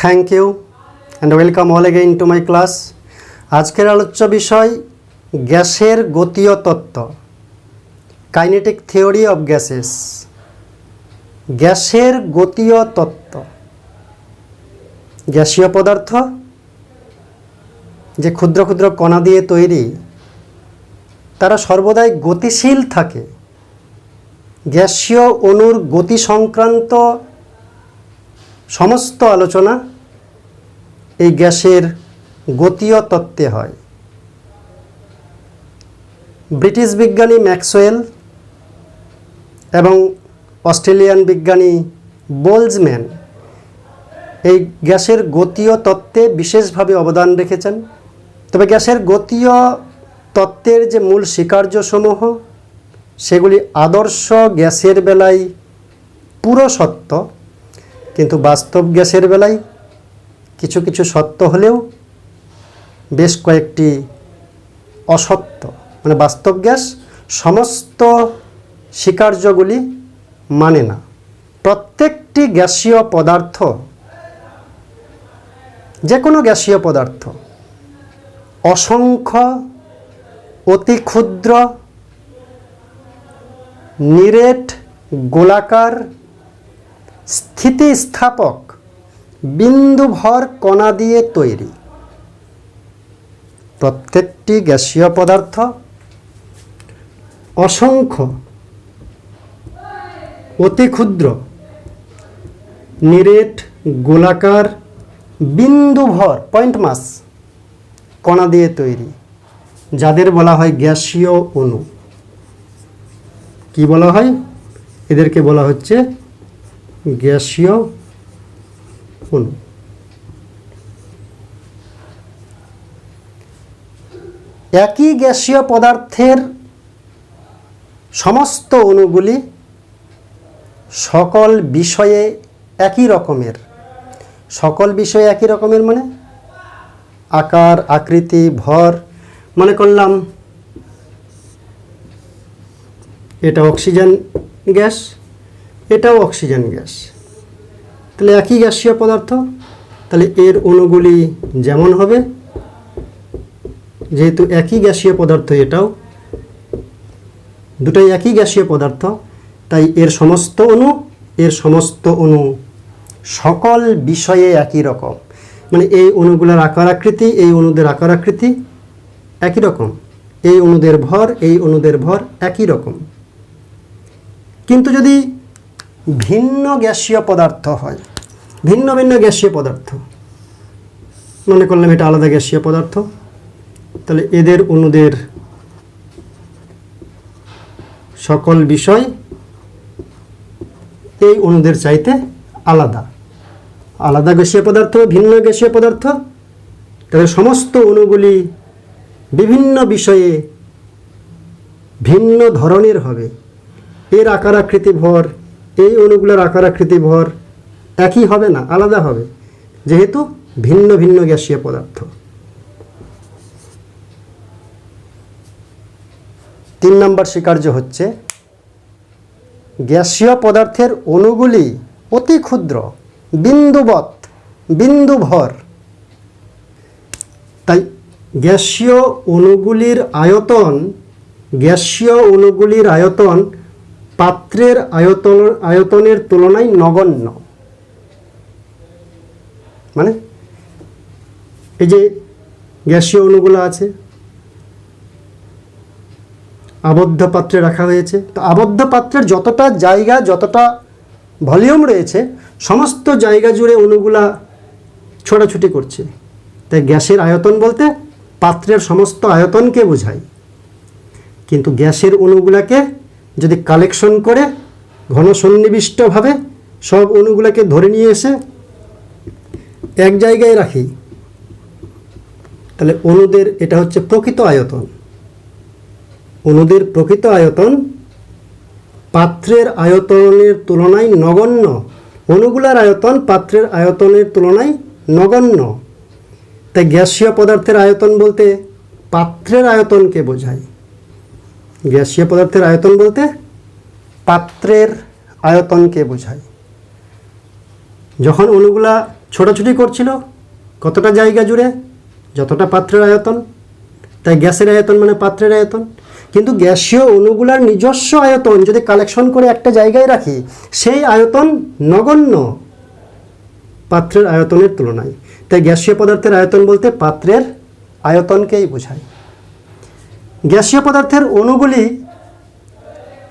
Thank you and welcome all again to my class. আজকের আলোচ্য বিষয় গ্যাসের গতীয় তত্ত্ব, কাইনেটিক থিওরি অফ গ্যাসেস। গ্যাসের গতীয় তত্ত্ব। গ্যাসীয় পদার্থ যে ক্ষুদ্র ক্ষুদ্র কণা দিয়ে তৈরি, তারা সর্বদাই গতিশীল থাকে। গ্যাসীয় অণুর গতি সংক্রান্ত সমস্ত আলোচনা এই গ্যাসের গতীয় তত্ত্বে হয়। ব্রিটিশ বিজ্ঞানী ম্যাক্সওয়েল এবং অস্ট্রেলিয়ান বিজ্ঞানী বোলজম্যান এই গ্যাসের গতীয় তত্ত্বে বিশেষভাবে অবদান রেখেছেন। তবে গ্যাসের গতীয় তত্ত্বের যে মূল স্বীকার্যসমূহ, সেগুলি আদর্শ গ্যাসের বেলায় পুরো সত্য, কিন্তু বাস্তব গ্যাসের বেলায় কিছু কিছু সত্য হলেও বেশ কয়েকটি অসত্য। মানে বাস্তব গ্যাস সমস্ত স্বীকার্যগুলি মানে না। প্রত্যেকটি গ্যাসীয় পদার্থ, যে কোনো গ্যাসীয় পদার্থ অসংখ্য অতি ক্ষুদ্র নিরেট গোলাকার স্থিতিস্থাপক বিন্দুভর কণা দিয়ে তৈরি। প্রত্যেকটি গ্যাসীয় পদার্থ অসংখ্য অতি ক্ষুদ্র নিরেট গোলাকার বিন্দুভর পয়েন্ট মাস কণা দিয়ে তৈরি, যাদের বলা হয় গ্যাসীয় অণু। কি বলা হয়? এদেরকে বলা হচ্ছে গ্যাসীয় অণু। একই গ্যাসীয় পদার্থের সমস্ত অণুগুলি সকল বিষয়ে একই রকমের। সকল বিষয়ে একই রকমের মানে আকার, আকৃতি, ভর। মনে করলাম এটা অক্সিজেন গ্যাস, এটাও অক্সিজেন গ্যাস, তাহলে একই গ্যাসীয় পদার্থ, তাহলে এর অণুগুলি যেমন হবে, যেহেতু একই গ্যাসীয় পদার্থ, এটাও দুটোই একই গ্যাসীয় পদার্থ, তাই এর সমস্ত অণু সকল বিষয়ে একই রকম। মানে এই অণুগুলোর আকার আকৃতি, এই অণুদের আকার আকৃতি একই রকম, এই অণুদের ভর একই রকম। কিন্তু যদি ভিন্ন গ্যাসীয় পদার্থ হয়, ভিন্ন ভিন্ন গ্যাসীয় পদার্থ, মনে করলাম এটা আলাদা গ্যাসীয় পদার্থ, তাহলে এদের অণুদের সকল বিষয় এই অণুদের চাইতে আলাদা। আলাদা গ্যাসীয় পদার্থ, ভিন্ন গ্যাসীয় পদার্থ, তাহলে সমস্ত অণুগুলি বিভিন্ন বিষয়ে ভিন্ন ধরনের হবে। এর আকার আকৃতি ভর, এই অণুগুলোর আকার আকৃতি ভর একই হবে না, আলাদা হবে, যেহেতু ভিন্ন ভিন্ন গ্যাসীয় পদার্থ। 3 নম্বর স্বীকার্য হচ্ছে গ্যাসীয় পদার্থের অণুগুলি অতি ক্ষুদ্র, বিন্দুবৎ, বিন্দুভর। তাই গ্যাসীয় অণুগুলির আয়তন পাত্রের আয়তনের তুলনায় নগণ্য। মানে এই যে গ্যাসীয় অণুগুলো আছে, আবদ্ধ পাত্রে রাখা হয়েছে, তো আবদ্ধ পাত্রের যতটা জায়গা, যতটা ভলিউম রয়েছে, সমস্ত জায়গা জুড়ে অণুগুলা ছোটাছুটি করছে। তাই গ্যাসের আয়তন বলতে পাত্রের সমস্ত আয়তনকে বোঝায়। কিন্তু গ্যাসের অণুগুলাকে যদি কালেকশন করে ঘন সন্নিবিষ্টভাবে সব অণুগুলাকে ধরে নিয়ে এসে এক জায়গায় রাখি, তাহলে অণুদের এটা হচ্ছে প্রকৃত আয়তন। অণুদের প্রকৃত আয়তন পাত্রের আয়তনের তুলনায় নগণ্য। অণুগুলার আয়তন পাত্রের আয়তনের তুলনায় নগণ্য। তাই গ্যাসীয় পদার্থের আয়তন বলতে পাত্রের আয়তনকে বোঝায়। গ্যাসীয় পদার্থের আয়তন বলতে পাত্রের আয়তনকে বোঝায়। যখন অণুগুলা ছোটাছুটি করছিল কতটা জায়গা জুড়ে, যতটা পাত্রের আয়তন। তাই গ্যাসের আয়তন মানে পাত্রের আয়তন। কিন্তু গ্যাসীয় অণুগুলার নিজস্ব আয়তন যদি কালেকশন করে একটা জায়গায় রাখি, সেই আয়তন নগণ্য পাত্রের আয়তনের তুলনায়। তাই গ্যাসীয় পদার্থের আয়তন বলতে পাত্রের আয়তনকেই বোঝায়। গ্যাসীয় পদার্থের অণুগুলি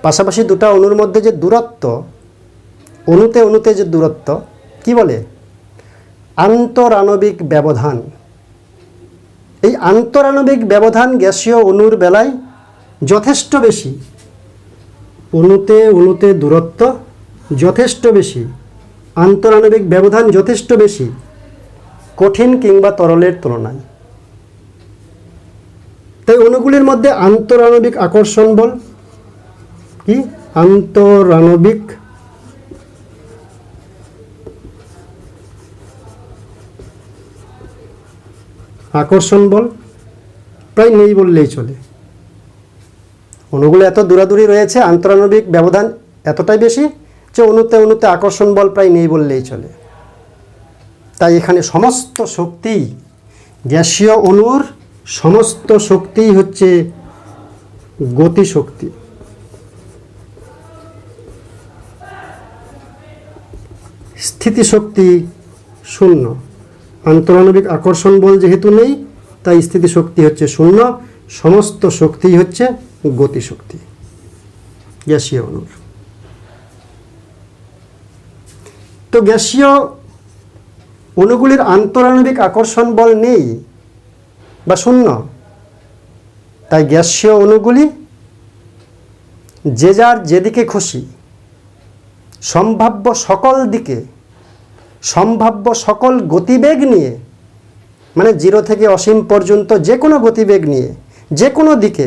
পাশাপাশি দুটা অণুর মধ্যে যে দূরত্ব, অণুতে অণুতে যে দূরত্ব কি বলে? আন্তরাণবিক ব্যবধান। এই আন্তরাণবিক ব্যবধান গ্যাসীয় অণুর বেলায় যথেষ্ট বেশি। অণুতে অণুতে দূরত্ব যথেষ্ট বেশি, আন্তরাণবিক ব্যবধান যথেষ্ট বেশি কঠিন কিংবা তরলের তুলনায়। তাই অণুগুলির মধ্যে আন্তরাণবিক আকর্ষণ বল কি? আন্তরাণবিক আকর্ষণ বল প্রায় নেই বললেই চলে। অণুগুলো এত দূরাদূরি রয়েছে, আন্তরাণবিক ব্যবধান এতটাই বেশি যে অণুতে অণুতে আকর্ষণ বল প্রায় নেই বললেই চলে। তাই এখানে সমস্ত শক্তি, গ্যাসীয় অণুর সমস্ত শক্তিই হচ্ছে গতিশক্তি। স্থিতিশক্তি শূন্য। আন্তরাণবিক আকর্ষণ বল যেহেতু নেই, তাই স্থিতিশক্তি হচ্ছে শূন্য। সমস্ত শক্তিই হচ্ছে গতিশক্তি গ্যাসীয় অণুর। তো গ্যাসীয় অণুগুলির আন্তরাণবিক আকর্ষণ বল নেই বা শূন্য। তাই গ্যাসীয় অণুগুলি যে যার যেদিকে খুশি সম্ভাব্য সকল দিকে, সম্ভাব্য সকল গতিবেগ নিয়ে, মানে 0 থেকে অসীম পর্যন্ত যে কোনো গতিবেগ নিয়ে যে কোনো দিকে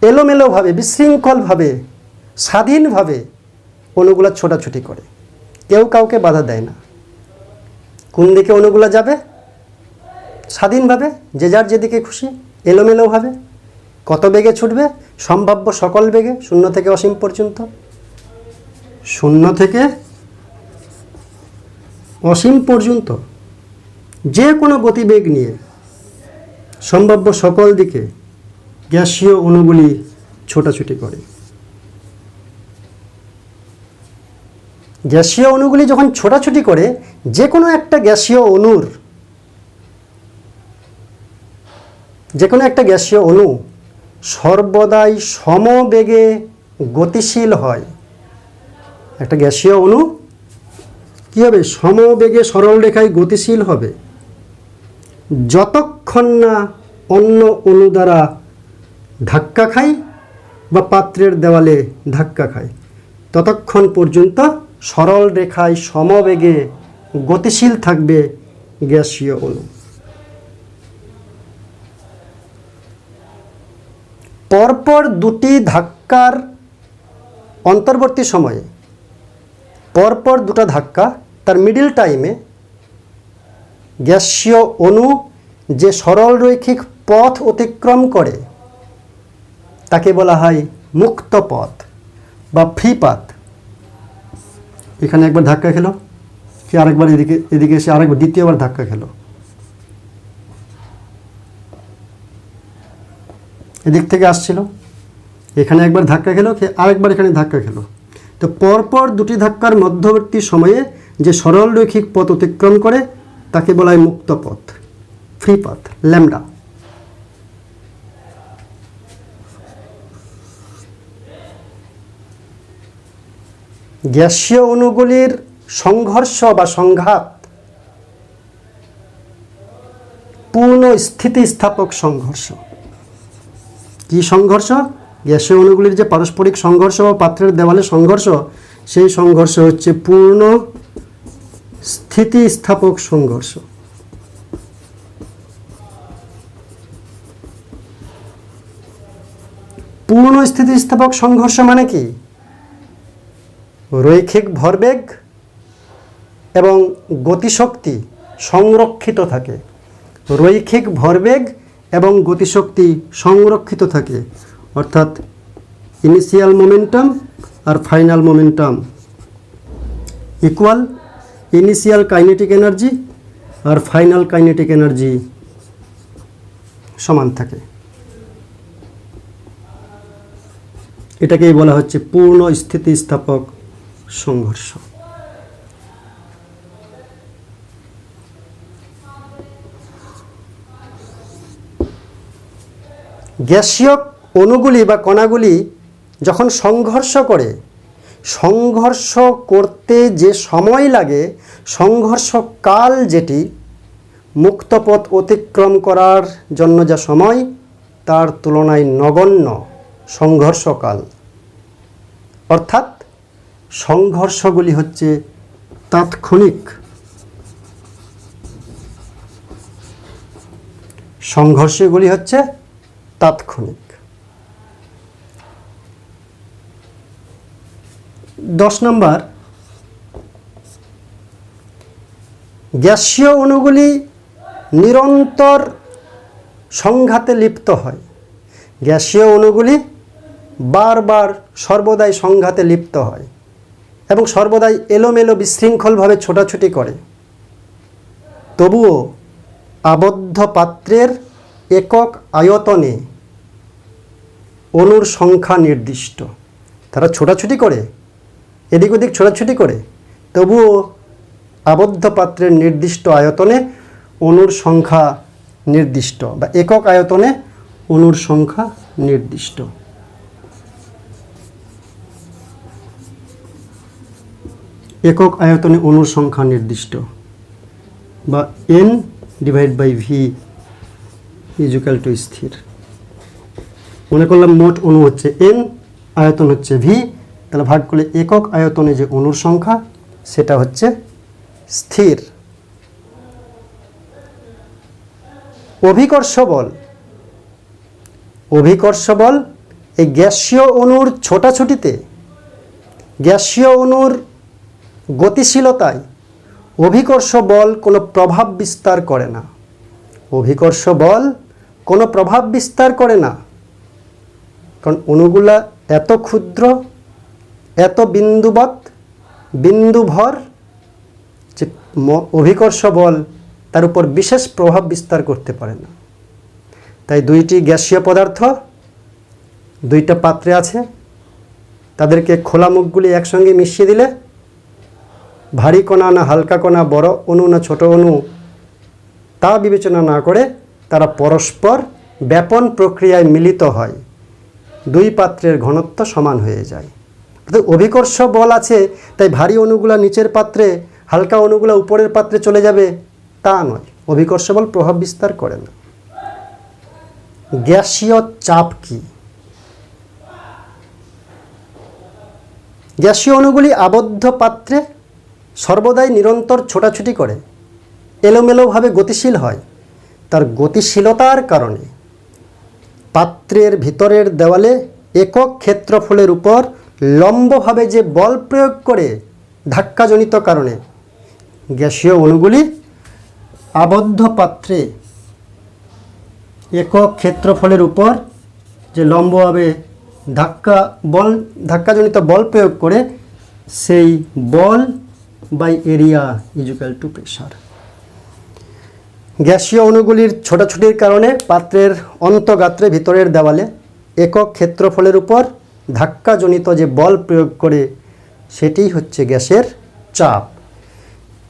এলোমেলোভাবে, বিশৃঙ্খলভাবে, স্বাধীনভাবে অণুগুলো ছোটাছুটি করে। কেউ কাউকে বাধা দেয় না। কোন দিকে অণুগুলো যাবে? স্বাধীনভাবে, যে যার যেদিকে খুশি, এলোমেলোভাবে। কত বেগে ছুটবে? সম্ভাব্য সকল বেগে, 0 থেকে অসীম পর্যন্ত। 0 থেকে অসীম পর্যন্ত যে কোনো গতিবেগ নিয়ে সম্ভাব্য সকল দিকে গ্যাসীয় অণুগুলি ছোটাছুটি করে। গ্যাসীয় অণুগুলি যখন ছোটাছুটি করে, যে কোনো একটা গ্যাসীয় অণুর, যে কোনো একটা গ্যাসীয় অণু সর্বদাই সমবেগে গতিশীল হয়। একটা গ্যাসীয় অণু কী হবে? সমবেগে সরল রেখায় গতিশীল হবে যতক্ষণ না অন্য অণু দ্বারা ধাক্কা খায় বা পাত্রের দেওয়ালে ধাক্কা খায়, ততক্ষণ পর্যন্ত সরল রেখায় সমবেগে গতিশীল থাকবে গ্যাসীয় অণু। পরপর দুটি ধাক্কার অন্তর্বর্তী সময়ে, পরপর দুটো ধাক্কা, তার মিডল টাইমে গ্যাসীয় অণু যে সরল রৈখিক পথ অতিক্রম করে তাকে বলা হয় মুক্ত পথ বা ফ্রি পাথ। এখানে একবার ধাক্কা খেলো, সে আরেকবার এদিকে এসে আরেকবার দ্বিতীয়বার ধাক্কা খেলো, এদিক থেকে আসছিল, এখানে একবার ধাক্কা খেলো, আরেকবার এখানে ধাক্কা খেলো। তো পরপর দুটি ধাক্কার মধ্যবর্তী সময়ে যে সরল রৈখিক পথ অতিক্রম করে তাকে বলা হয় মুক্ত পথ, ফ্রি পাথ, ল্যামডা। গ্যাসীয় অণুগুলির সংঘর্ষ বা সংঘাত পূর্ণ স্থিতিস্থাপক সংঘর্ষ। কি সংঘর্ষ? গ্যাসীয় অণুগুলির যে পারস্পরিক সংঘর্ষ বা পাত্রের দেওয়ালে সংঘর্ষ, সেই সংঘর্ষ হচ্ছে পূর্ণ স্থিতিস্থাপক সংঘর্ষ। পূর্ণ স্থিতিস্থাপক সংঘর্ষ মানে কি? রৈখিক ভরবেগ এবং গতিশক্তি সংরক্ষিত থাকে। রৈখিক ভরবেগ এবং গতিশক্তি সংরক্ষিত থাকে, অর্থাৎ ইনিশিয়াল মোমেন্টাম আর final momentum equal, initial kinetic energy আর ফাইনাল কাইনেটিক এনার্জি সমান থাকে। এটাকেই বলা হচ্ছে পূর্ণ স্থিতিস্থাপক সংঘর্ষ। গ্যাসীয় অণুগুলি বা কণাগুলি যখন সংঘর্ষ করে, সংঘর্ষ করতে যে সময় লাগে, সংঘর্ষ কাল যেটি মুক্ত পথ অতিক্রম করার জন্য যা সময়, তার তুলনায় নগণ্য সংঘর্ষকাল। অর্থাৎ সংঘর্ষগুলি হচ্ছে তাৎক্ষণিক, সংঘর্ষগুলি হচ্ছে তাৎক্ষণিক। 10 নম্বর, গ্যাসীয় অণুগুলি নিরন্তর সংঘাতে লিপ্ত হয়। গ্যাসীয় অণুগুলি বারবার সর্বদাই সংঘাতে লিপ্ত হয় এবং সর্বদাই এলোমেলো বিশৃঙ্খলভাবে ছোটাছুটি করে। তবুও আবদ্ধ পাত্রের একক আয়তনে অণুর সংখ্যা নির্দিষ্ট। তারা ছোটাছুটি করে, এদিক ওদিক ছোটাছুটি করে, তবুও আবদ্ধ পাত্রের নির্দিষ্ট আয়তনে অণুর সংখ্যা নির্দিষ্ট, বা একক আয়তনে অণুর সংখ্যা নির্দিষ্ট। একক আয়তনে অণুর সংখ্যা নির্দিষ্ট, বা N/V = স্থির। মনে করলাম মোট অণু হচ্ছে N, আয়তন হচ্ছে V, তাহলে ভাগ করলে একক আয়তনে যে অণুর সংখ্যা সেটা হচ্ছে স্থির। অভিকর্ষ বল, অভিকর্ষ বল এই গ্যাসীয় অণুর ছোটাছুটিতে, গ্যাসীয় অণুর গতিশীলতায় অভিকর্ষ বল কোনো প্রভাব বিস্তার করে না। অভিকর্ষ বল কোনো প্রভাব বিস্তার করে না, কারণ অণুগুলা এত ক্ষুদ্র, এত বিন্দুবৎ, বিন্দুভর, যে অভিকর্ষ বল তার উপর বিশেষ প্রভাব বিস্তার করতে পারে না। তাই দুইটি গ্যাসীয় পদার্থ দুইটা পাত্রে আছে, তাদেরকে খোলা মুখগুলি একসঙ্গে মিশিয়ে দিলে ভারী কণা না হালকা কণা, বড় অণু না ছোট অণু, তা বিবেচনা না করে তারা পরস্পর ব্যাপন প্রক্রিয়ায় মিলিত হয়, দুই পাত্রের ঘনত্ব সমান হয়ে যায়। অর্থাৎ অভিকর্ষ বল আছে তাই ভারী অণুগুলা নিচের পাত্রে, হালকা অণুগুলা উপরের পাত্রে চলে যাবে, তা নয়। অভিকর্ষ বল প্রভাব বিস্তার করে না। গ্যাসীয় চাপ কি? গ্যাসীয় অণুগুলি আবদ্ধ পাত্রে সর্বদাই নিরন্তর ছোটাছুটি করে, এলোমেলোভাবে গতিশীল হয়। তার গতিশীলতার কারণে পাত্রের ভিতরের দেওয়ালে একক ক্ষেত্রফলের উপর লম্বভাবে যে বল প্রয়োগ করে ধাক্কাজনিত কারণে গ্যাসীয় অণুগুলি আবদ্ধ পাত্রে একক ক্ষেত্রফলের উপর যে লম্বভাবে ধাক্কাজনিত বল প্রয়োগ করে, সেই বল বাই এরিয়া = প্রেসার। গ্যাসীয় অণুগুলির ছোটাছুটির কারণে পাত্রের অন্তঃগাত্রে ভিতরের দেওয়ালে একক ক্ষেত্রফলের উপর ধাক্কাজনিত যে বল প্রয়োগ করে, সেটি হচ্ছে গ্যাসের চাপ।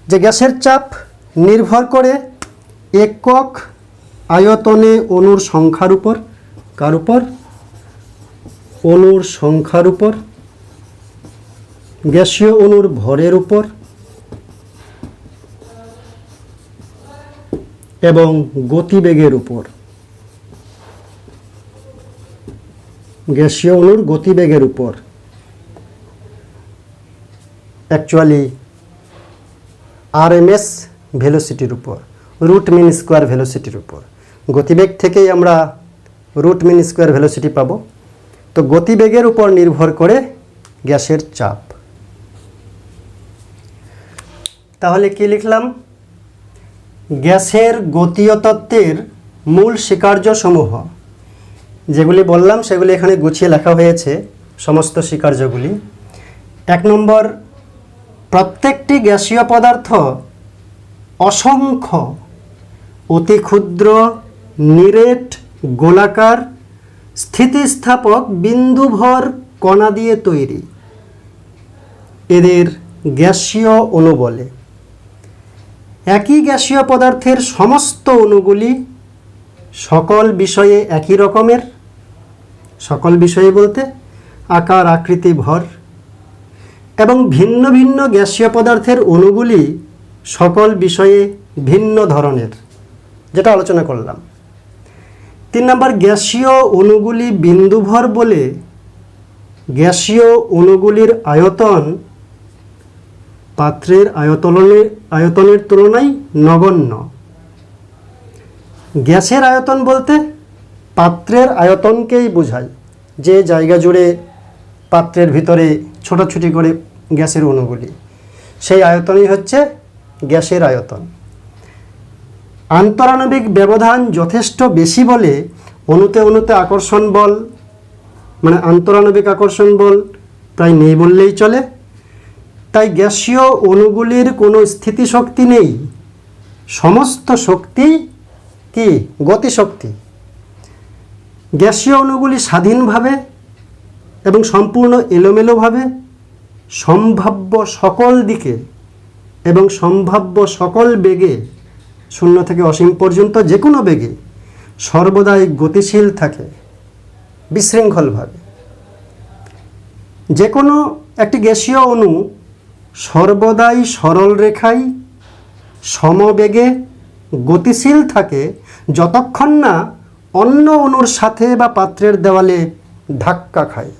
যে গ্যাসের চাপ নির্ভর করে একক আয়তনে অণুর সংখ্যার উপর। কার উপর? অণুর সংখ্যার উপর, গ্যাসীয় অণুর ভরের উপর এবং গতিবেগের উপর। গ্যাসীয় অণুর গতিবেগের উপর, অ্যাকচুয়ালি RMS ভেলোসিটির উপর, √m² ভেলোসিটির উপর। গতিবেগ থেকেই আমরা √m² ভেলোসিটি পাবো। তো গতিবেগের উপর নির্ভর করে গ্যাসের চাপ। তাহলে কি লিখলাম? গ্যাসের গতীয় তত্ত্বের মূল স্বীকার্যসমূহ যেগুলি বললাম সেগুলি এখানে গুছিয়ে লেখা হয়েছে, সমস্ত স্বীকার্যগুলি। 1 নম্বর, প্রত্যেকটি গ্যাসীয় পদার্থ অসংখ্য অতি ক্ষুদ্র নিরেট গোলাকার স্থিতিস্থাপক বিন্দুভর কণা দিয়ে তৈরি। এদের গ্যাসীয় অণু বলে। একই গ্যাসীয় পদার্থের সমস্ত অণুগুলি সকল বিষয়ে একই রকমের, সকল বিষয়ে বলতে আকার আকৃতি ভর, এবং ভিন্ন ভিন্ন গ্যাসীয় পদার্থের অণুগুলি সকল বিষয়ে ভিন্ন ধরনের, যেটা আলোচনা করলাম। 3 নম্বর, গ্যাসীয় অণুগুলি বিন্দুভর বলে গ্যাসীয় অণুগুলির আয়তন পাত্রের আয়তনের তুলনায় নগণ্য। গ্যাসের আয়তন বলতে পাত্রের আয়তনকেই বোঝায়, যে জায়গা জুড়ে পাত্রের ভিতরে ছোটাছুটি করে গ্যাসের অণুগুলি, সেই আয়তনই হচ্ছে গ্যাসের আয়তন। আন্তরাণবিক ব্যবধান যথেষ্ট বেশি বলে অণুতে অণুতে আকর্ষণ বল, মানে আন্তরাণবিক আকর্ষণ বল প্রায় নেই বললেই চলে। তাই গ্যাসীয় অণুগুলির কোনো স্থিতিশক্তি নেই, সমস্ত শক্তি কি গতিশক্তি। গ্যাসীয় অণুগুলি স্বাধীনভাবে এবং সম্পূর্ণ এলোমেলোভাবে সম্ভাব্য সকল দিকে এবং সম্ভাব্য সকল বেগে, 0 থেকে অসীম পর্যন্ত যে কোনো বেগে সর্বদাই গতিশীল থাকে বিশৃঙ্খলভাবে। যে কোনো একটি গ্যাসীয় অণু সর্বদাই সরল রেখায় সমবেগে গতিশীল থাকে যতক্ষণ না অন্য অণুর সাথে বা পাত্রের দেওয়ালে ধাক্কা খায়।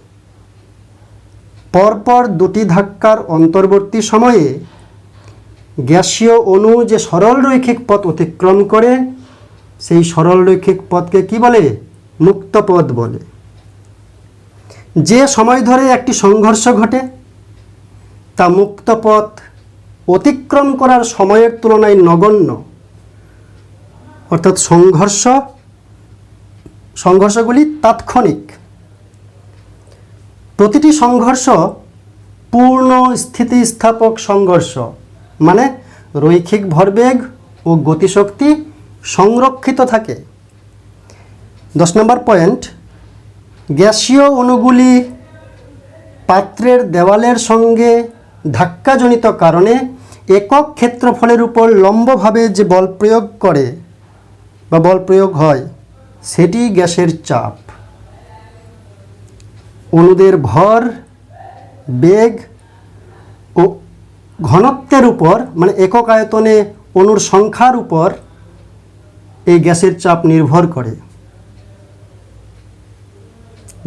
পরপর 2টি ধাক্কার অন্তর্বর্তী সময়ে গ্যাসীয় অণু যে সরল রৈখিক পথ অতিক্রম করে, সেই সরল রৈখিক পথকে কি বলে? মুক্ত পথ বলে। যে সময় ধরে একটি সংঘর্ষ ঘটে তা মুক্ত পথ অতিক্রম করার সময়ের তুলনায় নগণ্য। অর্থাৎ সংঘর্ষগুলি তাৎক্ষণিক। প্রতিটি সংঘর্ষ পূর্ণ স্থিতিস্থাপক সংঘর্ষ, মানে রৈখিক ভরবেগ ও গতিশক্তি সংরক্ষিত থাকে। 10 নম্বর পয়েন্ট, গ্যাসীয় অণুগুলি পাত্রের দেওয়ালের সঙ্গে ধাক্কাজনিত কারণে একক ক্ষেত্রফলের উপর লম্বভাবে যে বল প্রয়োগ করে বা বল প্রয়োগ হয়, সেটি গ্যাসের চাপ। অণুদের ভর, বেগ ও ঘনত্বের উপর, মানে একক আয়তনে অণুর সংখ্যার উপর এই গ্যাসের চাপ নির্ভর করে।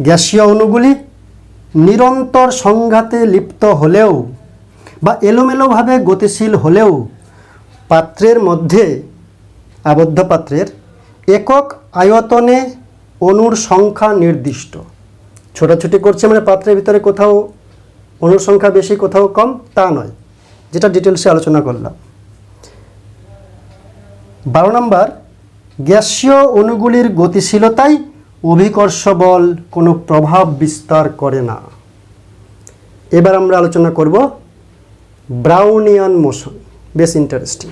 গ্যাসীয় অণুগুলি নিরন্তর সংঘাতে লিপ্ত হলেও বা এলোমেলোভাবে গতিশীল হলেও পাত্রের মধ্যে, আবদ্ধ পাত্রের একক আয়তনে অণুর সংখ্যা নির্দিষ্ট। ছোটাছুটি করছে মানে পাত্রের ভিতরে কোথাও অণুর সংখ্যা বেশি কোথাও কম তা নয়, যেটা ডিটেলসে আলোচনা করলাম। 12 নম্বর, গ্যাসীয় অণুগুলির গতিশীলতায় অভিকর্ষ বল কোনো প্রভাব বিস্তার করে না। এবার আমরা আলোচনা করব ব্রাউনিয়ান মোশন। বেশ ইন্টারেস্টিং।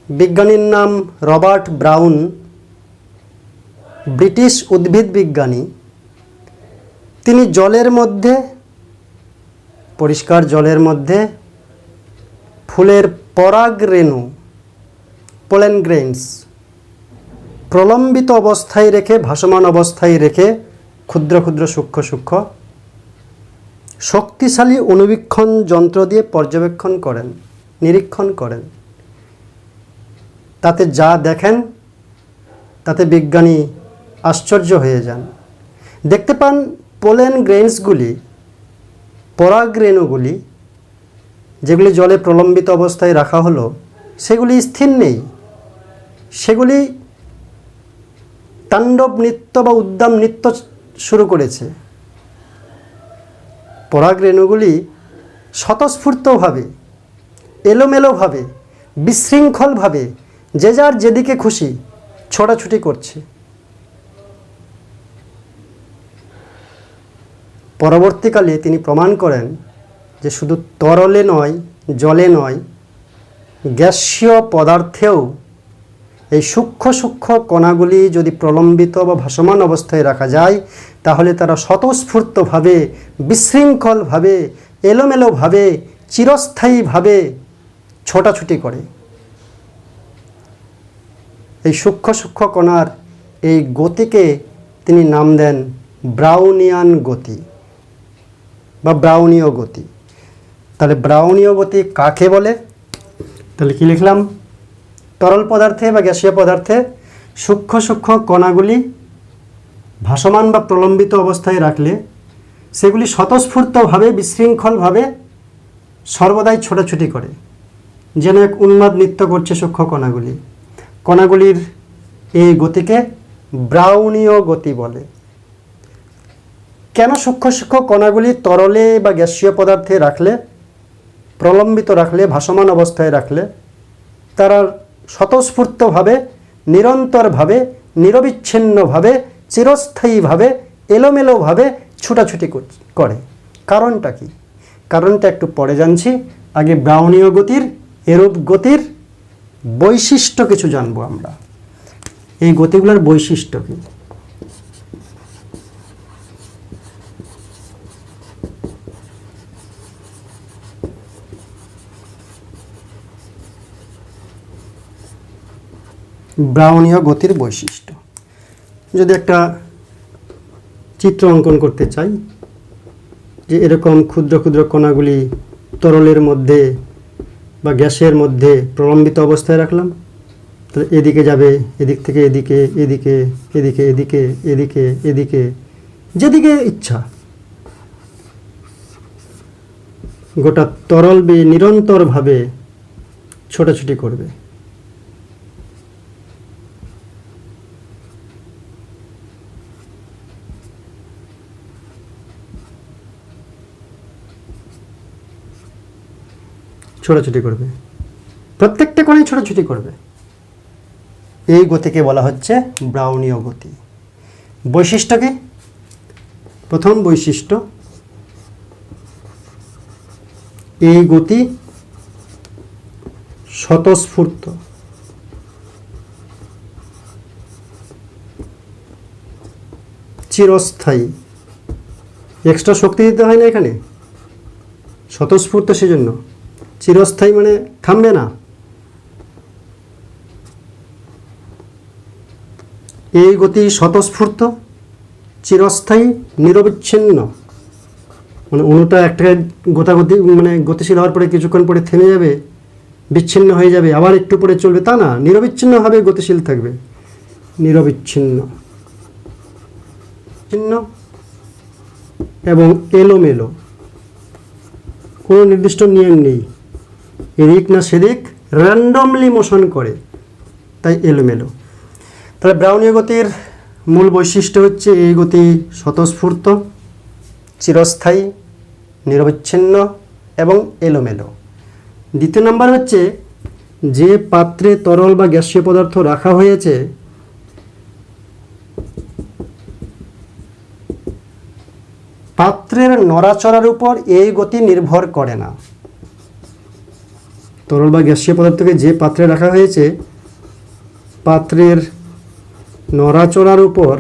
বিজ্ঞানীর নাম রবার্ট ব্রাউন, ব্রিটিশ উদ্ভিদ বিজ্ঞানী। তিনি জলের মধ্যে, পরিষ্কার জলের মধ্যে ফুলের পরাগরেণু, পোলেন গ্রেইনস প্রলম্বিত অবস্থায় রেখে, ভাসমান অবস্থায় রেখে ক্ষুদ্র ক্ষুদ্র সূক্ষ্ম সূক্ষ্ম শক্তিশালী অণুবীক্ষণ যন্ত্র দিয়ে পর্যবেক্ষণ করেন, নিরীক্ষণ করেন। তাতে যা দেখেন তাতে বিজ্ঞানী আশ্চর্য হয়ে যান। দেখতে পান পোলেন গ্রেইনসগুলি, পরাগরেণুগুলি যেগুলি জলে প্রলম্বিত অবস্থায় রাখা হলো, সেগুলি স্থির নেই, সেগুলি তাণ্ডব নৃত্য বা উদ্দাম নৃত্য শুরু করেছে। পরাগরেণুগুলি স্বতঃস্ফূর্তভাবে, এলোমেলোভাবে, বিশৃঙ্খলভাবে যে যার যেদিকে খুশি ছোটাছুটি করছে। পরবর্তীকালে তিনি প্রমাণ করেন যে শুধু তরলে নয়, জলে নয়, গ্যাসীয় পদার্থেও এই সূক্ষ্ম সূক্ষ্ম কণাগুলি যদি প্রলম্বিত বা ভাসমান অবস্থায় রাখা যায়, তাহলে তারা স্বতঃস্ফূর্তভাবে, বিশৃঙ্খলভাবে, এলোমেলোভাবে, চিরস্থায়ীভাবে ছোটাছুটি করে। এই সূক্ষ্ম সূক্ষ্ম কণার এই গতিকে তিনি নাম দেন ব্রাউনিয়ান গতি বা ব্রাউনীয় গতি। তাহলে ব্রাউনীয় গতি কাকে বলে? তাহলে কি লিখলাম? তরল পদার্থে বা গ্যাসীয় পদার্থে সূক্ষ্ম সূক্ষ্ম কণাগুলি ভাসমান বা প্রলম্বিত অবস্থায় রাখলে সেগুলি স্বতঃস্ফূর্তভাবে, বিশৃঙ্খলভাবে সর্বদাই ছোটাছুটি করে, যেন এক উন্মাদ নৃত্য করছে সূক্ষ্ম কণাগুলি। কণাগুলির এই গতিকে ব্রাউনীয় গতি বলে। কেন সূক্ষ্ম সূক্ষ্ম কণাগুলি তরলে বা গ্যাসীয় পদার্থে রাখলে, প্রলম্বিত রাখলে, ভাসমান অবস্থায় রাখলে তারা স্বতঃস্ফূর্তভাবে, নিরন্তরভাবে, নিরবিচ্ছিন্নভাবে, চিরস্থায়ীভাবে, এলোমেলোভাবে ছুটাছুটি করে? কারণটা কি? কারণটা একটু পরে জানছি। আগে ব্রাউনীয় গতির, এরূপ গতির বৈশিষ্ট্য কিছু জানবো আমরা। এই গতিগুলোর বৈশিষ্ট্য কি? ব্রাউনীয় গতির বৈশিষ্ট্য যদি একটা চিত্র অঙ্কন করতে চাই, যে এরকম ক্ষুদ্র ক্ষুদ্র কণাগুলি তরলের মধ্যে বা গ্যাসের মধ্যে প্রলম্বিত অবস্থায় রাখলাম, তাহলে এদিকে যাবে, এদিক থেকে এদিকে, এদিকে, এদিকে, এদিকে, এদিকে, এদিকে, যেদিকে ইচ্ছা গোটা তরল নিরন্তরভাবে ছোটাছুটি করবে। ছোটাছুটি করবে, প্রত্যেকটা কণায় ছোটাছুটি করবে। এই গতিকে বলা হচ্ছে ব্রাউনীয় গতি। বৈশিষ্ট্য কি? প্রথম বৈশিষ্ট্য, এই গতি স্বতঃস্ফূর্ত, চিরস্থায়ী। এক্সট্রা শক্তি দিতে হয় না এখানে, স্বতঃস্ফূর্ত সেজন্য। চিরস্থায়ী মানে থামবে না। এই গতি স্বতঃস্ফূর্ত, চিরস্থায়ী, নিরবিচ্ছিন্ন। মানে অণুটা একটা গতাগতি মানে গতিশীল হওয়ার পরে কিছুক্ষণ পরে থেমে যাবে, বিচ্ছিন্ন হয়ে যাবে, আবার একটু পরে চলবে, তা না, নিরবিচ্ছিন্নভাবে গতিশীল থাকবে। নিরবিচ্ছিন্ন এবং এলোমেলো, কোনো নির্দিষ্ট নিয়ম নেই, এদিক না সেদিক র্যান্ডমলি মোশন করে, তাই এলোমেলো। তাহলে ব্রাউনীয় গতির মূল বৈশিষ্ট্য হচ্ছে এই গতি স্বতঃস্ফূর্ত, চিরস্থায়ী, নিরবিচ্ছিন্ন এবং এলোমেলো। দ্বিতীয় নাম্বার হচ্ছে, যে পাত্রে তরল বা গ্যাসীয় পদার্থ রাখা হয়েছে পাত্রের নড়াচড়ার উপর এই গতি নির্ভর করে না। তরল বা গ্যাসীয় পদার্থকে যে পাত্রে রাখা হয়েছে, পাত্রের নড়াচড়ার উপর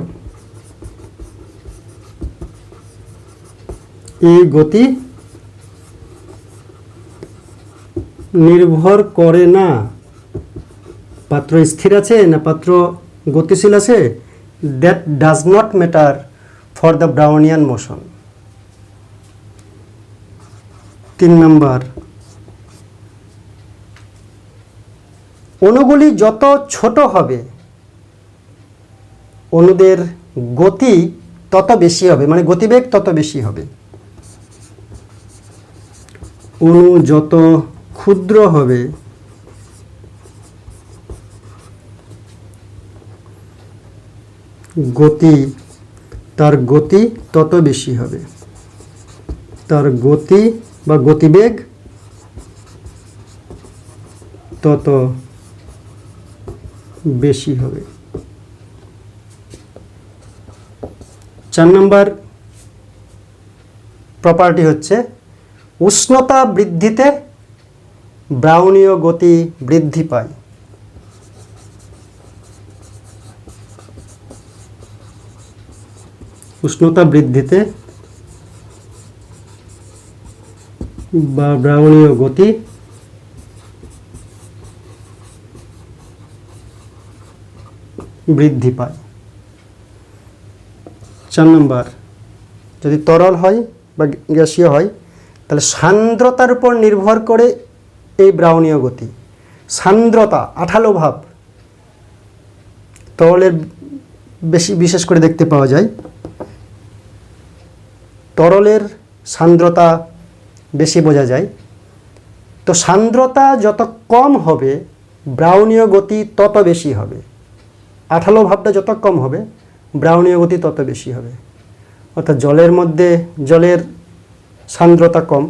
এই গতি নির্ভর করে না। পাত্র স্থির আছে না পাত্র গতিশীল আছে, that does not matter for the Brownian motion. 3 নম্বর, অণুগুলি যত ছোট হবে অণুদের গতি তত বেশি হবে, মানে গতিবেগ তত বেশি হবে। অণু যত ক্ষুদ্র হবে তার গতি তত বেশি হবে, তার গতি বা গতিবেগ তত বেশি হবে। 4 নম্বর প্রপার্টি হচ্ছে, উষ্ণতা বৃদ্ধিতে ব্রাউনীয় গতি বৃদ্ধি পায়। উষ্ণতা বৃদ্ধিতে বা ব্রাউনীয় গতি বৃদ্ধি পায়। 4 নম্বর, যদি তরল হয় বা গ্যাসীয় হয় তাহলে সান্দ্রতার উপর নির্ভর করে এই ব্রাউনীয় গতি। সান্দ্রতা, আঠালো ভাব তরলের বিশেষ করে দেখতে পাওয়া যায়। তরলের সান্দ্রতা বেশি বোঝা যায়। তো সান্দ্রতা যত কম হবে ব্রাউনীয় গতি তত বেশি হবে। আঠালো ভাবটা যত কম হবে ব্রাউনীয় গতি তত বেশি হবে। অর্থাৎ জলের মধ্যে জলের সান্দ্রতা কম,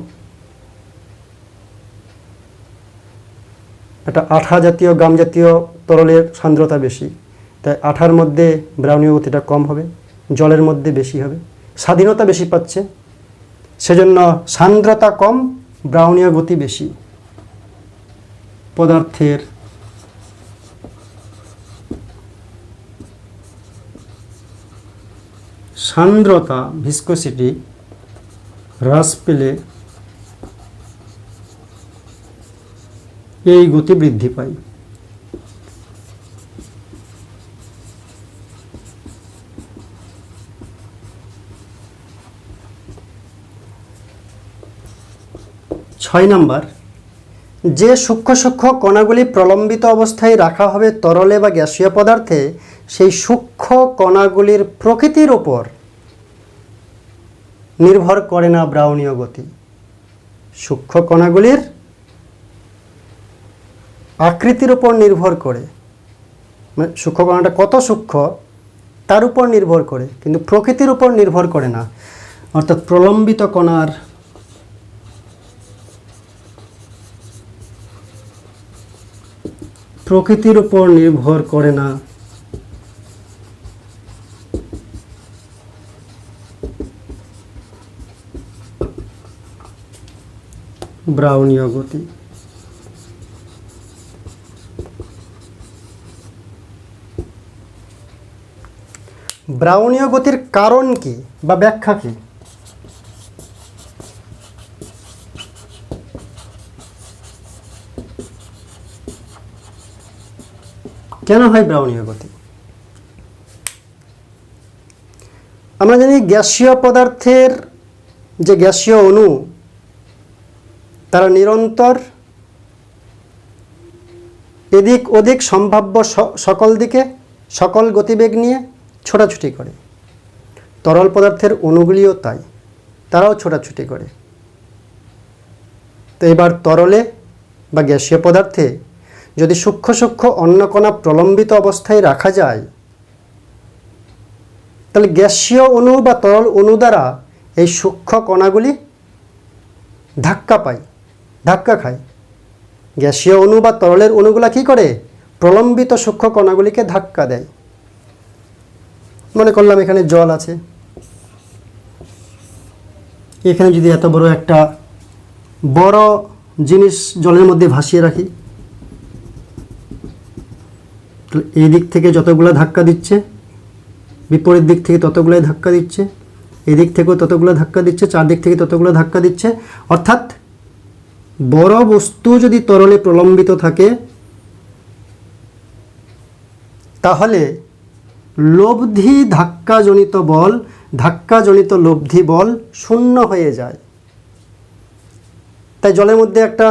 একটা আঠা জাতীয় গাম জাতীয় তরলের সান্দ্রতা বেশি, তাই আঠার মধ্যে ব্রাউনীয় গতিটা কম হবে, জলের মধ্যে বেশি হবে, স্বাধীনতা বেশি পাচ্ছে, সেজন্য সান্দ্রতা কম ব্রাউনীয় গতি বেশি। পদার্থের সান্দ্রতা ভিসকোসিটি হ্রাস পেলে এই গতি বৃদ্ধি পায়। ছয় নম্বর, যে সূক্ষ্ম সূক্ষ্ম কণাগুলি প্রলম্বিত অবস্থায় রাখা হবে তরলে বা গ্যাসীয় পদার্থে, সেই সূক্ষ্ম কণাগুলির প্রকৃতির উপর নির্ভর করে না ব্রাউনীয় গতি। সূক্ষ্ম কণাগুলির আকৃতির উপর নির্ভর করে, মানে সূক্ষ্ম কণাটা কত সূক্ষ্ম তার উপর নির্ভর করে, কিন্তু প্রকৃতির উপর নির্ভর করে না। অর্থাৎ প্রলম্বিত কণার প্রকৃতির উপর নির্ভর করে না ব্রাউনীয় গতি। ব্রাউনীয় গতির কারণ কি বা ব্যাখ্যা কি? কেন হয় ব্রাউনীয় গতি? আমরা জানি গ্যাসীয় পদার্থের যে গ্যাসীয় অণু তারা নিরন্তর এদিক ওদিক সম্ভাব্য সকল দিকে সকল গতিবেগ নিয়ে ছোটাছুটি করে। তরল পদার্থের অণুগুলিও তাই, তারাও ছোটাছুটি করে। তো এবার তরলে বা গ্যাসীয় পদার্থে যদি সূক্ষ্ম সূক্ষ্ম অন্য কণা প্রলম্বিত অবস্থায় রাখা যায় তাহলে গ্যাসীয় অণু বা তরল অণু দ্বারা এই সূক্ষ্ম কণাগুলি ধাক্কা পায়, ধাক্কা খায়। গ্যাসীয় অণু বা তরলের অণুগুলা কি করে? প্রলম্বিত সূক্ষ্ম কণাগুলিকে ধাক্কা দেয়। মনে করলাম এখানে জল আছে, এখানে যদি এত বড় একটা বড় জিনিস জলের মধ্যে ভাসিয়ে রাখি, এই দিক থেকে যতগুলো ধাক্কা দিচ্ছে বিপরীত দিক থেকে ততগুলোই ধাক্কা দিচ্ছে, এদিক থেকেও ততগুলো ধাক্কা দিচ্ছে, চারদিক থেকে ততগুলো ধাক্কা দিচ্ছে। অর্থাৎ বড় বস্তু যদি তরলে প্রলম্বিত থাকে তাহলে লব্ধি ধাক্কাজনিত বল, ধাক্কাজনিত লব্ধি বল শূন্য হয়ে যায়। তাই জলের মধ্যে একটা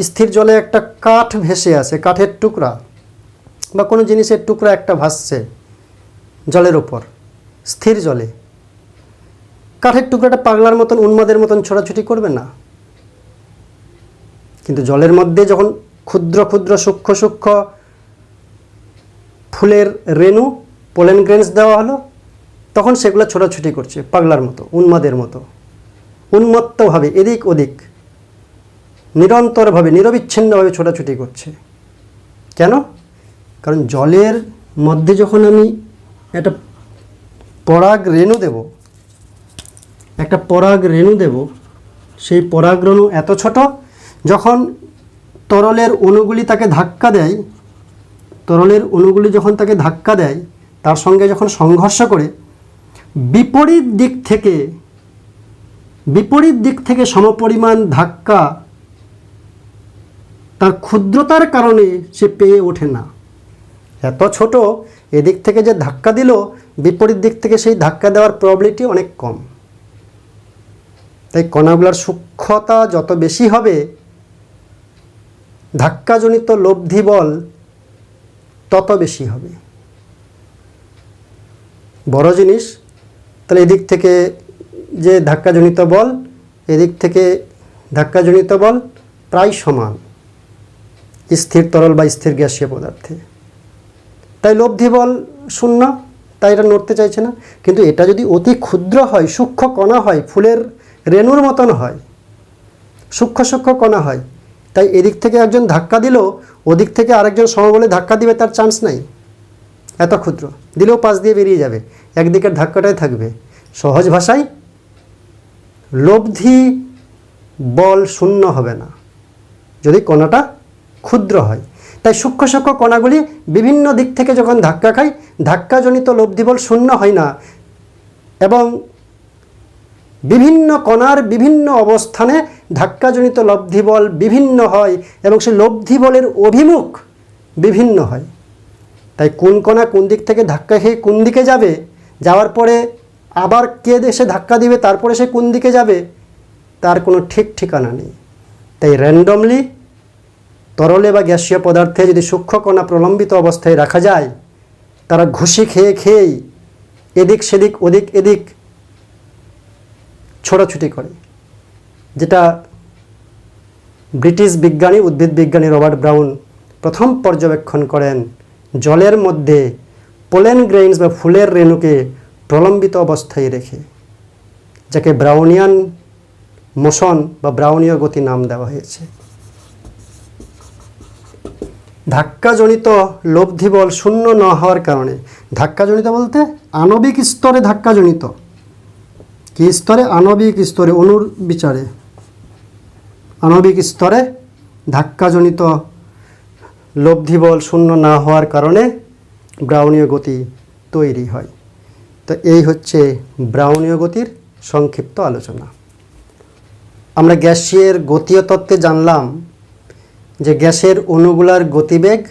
স্থির জলে একটা কাঠ ভেসে আছে, কাঠের টুকরা বা কোনো জিনিসের টুকরা একটা ভাসছে জলের ওপর, স্থির জলে। কাঠের টুকরাটা পাগলার মতন উন্মাদের মতন ছোটাছুটি করবে না, কিন্তু জলের মধ্যে যখন ক্ষুদ্র ক্ষুদ্র সূক্ষ্ম সূক্ষ্ম ফুলের রেণু পোলেন গ্রেনস দেওয়া হলো তখন সেগুলো ছোটাছুটি করছে পাগলার মতো, উন্মাদের মতো, উন্মত্তভাবে এদিক ওদিক নিরন্তরভাবে নিরবিচ্ছিন্নভাবে ছোটাছুটি করছে। কেন? কারণ জলের মধ্যে যখন আমি একটা পরাগ রেণু দেব, সেই পরাগরেণু এত ছোট, যখন তরলের অণুগুলি তাকে ধাক্কা দেয়, তরলের অণুগুলি যখন তাকে ধাক্কা দেয়, তার সঙ্গে যখন সংঘর্ষ করে বিপরীত দিক থেকে সমপরিমাণ ধাক্কা তার ক্ষুদ্রতার কারণে সে পেয়ে ওঠে না। এত ছোট, এদিক থেকে যে ধাক্কা দিল, বিপরীত দিক থেকে সেই ধাক্কা দেওয়ার প্রবাবিলিটি অনেক কম। তাই কণাগুলোর সূক্ষ্মতা যত বেশি হবে, ধাক্কাজনিত লব্ধি বল তত বেশি হবে। বড় জিনিস, তাহলে এদিক থেকে যে ধাক্কাজনিত বল, এদিক থেকে ধাক্কাজনিত বল প্রায় সমান স্থির তরল বা স্থির গ্যাসীয় পদার্থে। তাই লব্ধি বল শূন্য, তাই এটা নড়তে চাইছে না। কিন্তু এটা যদি অতি ক্ষুদ্র হয়, সূক্ষ্ম কণা হয়, ফুলের রেণুর মতন হয়, সূক্ষ্ম কণা হয়, তাই এদিক থেকে একজন ধাক্কা দিল, ওদিক থেকে আরেকজন সমবলে ধাক্কা দিবে তার চান্স নাই। এত ক্ষুদ্র, দিলেও পাশ দিয়ে বেরিয়ে যাবে, একদিকের ধাক্কাটাই থাকবে। সহজ ভাষায় লব্ধি বল শূন্য হবে না যদি কণাটা ক্ষুদ্র হয়। তাই সূক্ষ্ম কণাগুলি বিভিন্ন দিক থেকে যখন ধাক্কা খায়, ধাক্কাজনিত লব্ধি বল শূন্য হয় না, এবং বিভিন্ন কণার বিভিন্ন অবস্থানে ধাক্কাজনিত লব্ধি বল বিভিন্ন হয়, এবং সেই লব্ধি বলের অভিমুখ বিভিন্ন হয়। তাই কোন কণা কোন দিক থেকে ধাক্কা খেয়ে কোন দিকে যাবে, যাওয়ার পরে আবার কে এসে ধাক্কা দিবে, তারপরে সে কোন দিকে যাবে, তার কোনো ঠিক ঠিকানা নেই। তাই র্যান্ডমলি তরলে বা গ্যাসীয় পদার্থে যদি সূক্ষ্ম কণা প্রলম্বিত অবস্থায় রাখা যায়, তারা ঘুষি খেয়েই এদিক সেদিক ওদিক এদিক ছোটাছুটি করে, যেটা ব্রিটিশ বিজ্ঞানী উদ্ভিদ বিজ্ঞানী রবার্ট ব্রাউন প্রথম পর্যবেক্ষণ করেন জলের মধ্যে পোলেন গ্রেইনস বা ফুলের রেণুকে প্রলম্বিত অবস্থায় রেখে, যাকে ব্রাউনিয়ান মোশন বা ব্রাউনীয় গতি নাম দেওয়া হয়েছে। ধাক্কাজনিত লব্ধি বল শূন্য না হওয়ার কারণে, ধাক্কাজনিত বলতে আণবিক স্তরে ধাক্কাজনিত, কি স্তরে? আণবিক স্তরে, অণুর বিচারে আণবিক স্তরে ধাক্কাজনিত লব্ধি বল শূন্য না হওয়ার কারণে ব্রাউনীয় গতি তৈরি হয়। তো এই হচ্ছে ব্রাউনীয় গতির সংক্ষিপ্ত আলোচনা। আমরা গ্যাসের গতীয় তত্ত্বে জানলাম যে গ্যাসের অণুগুলার গতিবেগ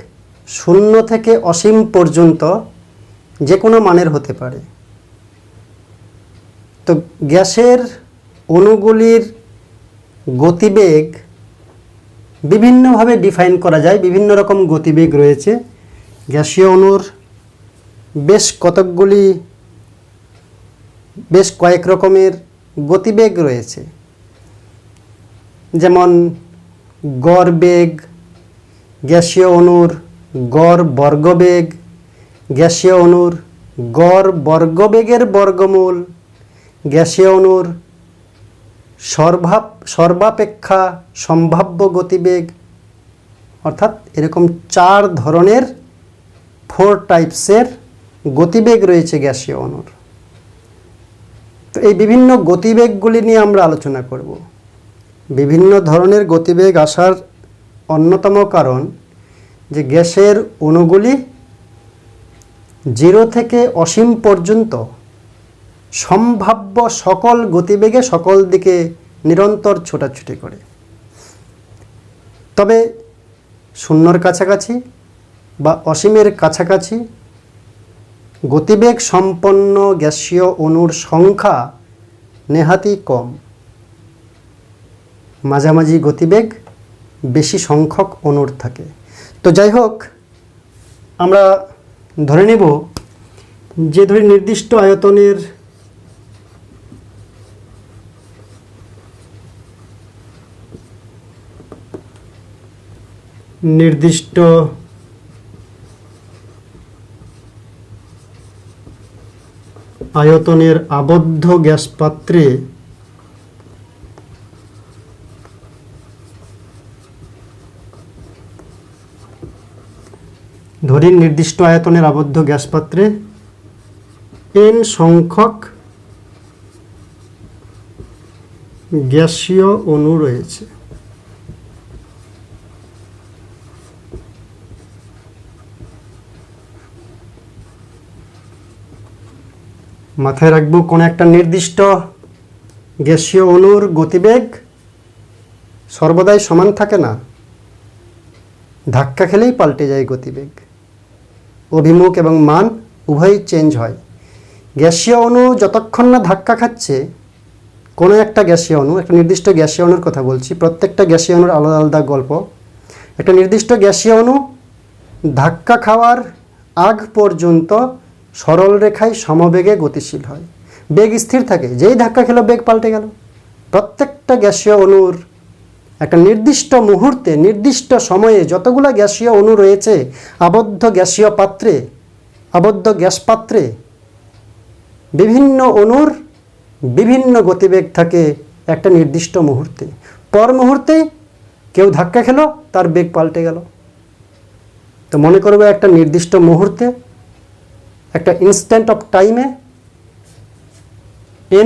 0 থেকে অসীম পর্যন্ত যে কোনো মানের হতে পারে। তো গ্যাসের অণুগুলির গতিবেগ বিভিন্নভাবে ডিফাইন করা যায়, বিভিন্ন রকম গতিবেগ রয়েছে। গ্যাসীয় অণুর বেশ কয়েক রকমের গতিবেগ রয়েছে, যেমন গড় বেগ, গ্যাসীয় অণুর গড় বর্গবেগ, গ্যাসীয় অণুর গড় বর্গবেগের বর্গমূল, গ্যাসীয় অণুর সর্বাপেক্ষা সম্ভাব্য গতিবেগ, অর্থাৎ এরকম 4 ধরনের 4 টাইপসের গতিবেগ রয়েছে গ্যাসীয় অণুর। তো এই বিভিন্ন গতিবেগগুলি নিয়ে আমরা আলোচনা করব। বিভিন্ন ধরনের গতিবেগ আসার অন্যতম কারণ যে গ্যাসের অণুগুলি 0 থেকে অসীম পর্যন্ত সম্ভাব্য সকল গতিবেগে সকল দিকে নিরন্তর ছোটাছুটি করে। তবে 0-র কাছাকাছি বা অসীমের কাছাকাছি গতিবেগ সম্পন্ন গ্যাসীয় অণুর সংখ্যা নেহাতই কম। মাঝামাঝি গতিবেগ বেশি সংখ্যক অণুর থাকে। তো যাই হোক, আমরা ধরে নেব যে নির্দিষ্ট আয়তনের নির্দিষ্ট আয়তনের আবদ্ধ গ্যাস পাত্রে ধরি নির্দিষ্ট আয়তনের আবদ্ধ গ্যাস পাত্রে n সংখ্যক গ্যাসীয় অণু রয়েছে। মাথায় রাখবো, কোনো একটা নির্দিষ্ট গ্যাসীয় অণুর গতিবেগ সর্বদাই সমান থাকে না, ধাক্কা খেলেই পাল্টে যায় গতিবেগ, অভিমুখ এবং মান উভয়ই চেঞ্জ হয়। গ্যাসীয় অণু যতক্ষণ না ধাক্কা খাচ্ছে, কোনো একটা গ্যাসীয় অণু, একটা নির্দিষ্ট গ্যাসীয় অণুর কথা বলছি, প্রত্যেকটা গ্যাসীয় অণুর আলাদা আলাদা গল্প। একটা নির্দিষ্ট গ্যাসীয় অণু ধাক্কা খাওয়ার আগ পর্যন্ত সরল রেখায় সমবেগে গতিশীল হয়, বেগ স্থির থাকে, যেই ধাক্কা খেলো বেগ পাল্টে গেল। প্রত্যেকটা গ্যাসীয় অণুর একটা নির্দিষ্ট মুহূর্তে, নির্দিষ্ট সময়ে যতগুলো গ্যাসীয় অণু রয়েছে আবদ্ধ গ্যাসীয় পাত্রে, আবদ্ধ গ্যাস পাত্রে, বিভিন্ন অণুর বিভিন্ন গতিবেগ থাকে একটা নির্দিষ্ট মুহূর্তে। পর মুহূর্তে কেউ ধাক্কা খেলো, তার বেগ পাল্টে গেল। তো মনে করবে একটা নির্দিষ্ট মুহূর্তে, একটা ইনস্ট্যান্ট অফ টাইমে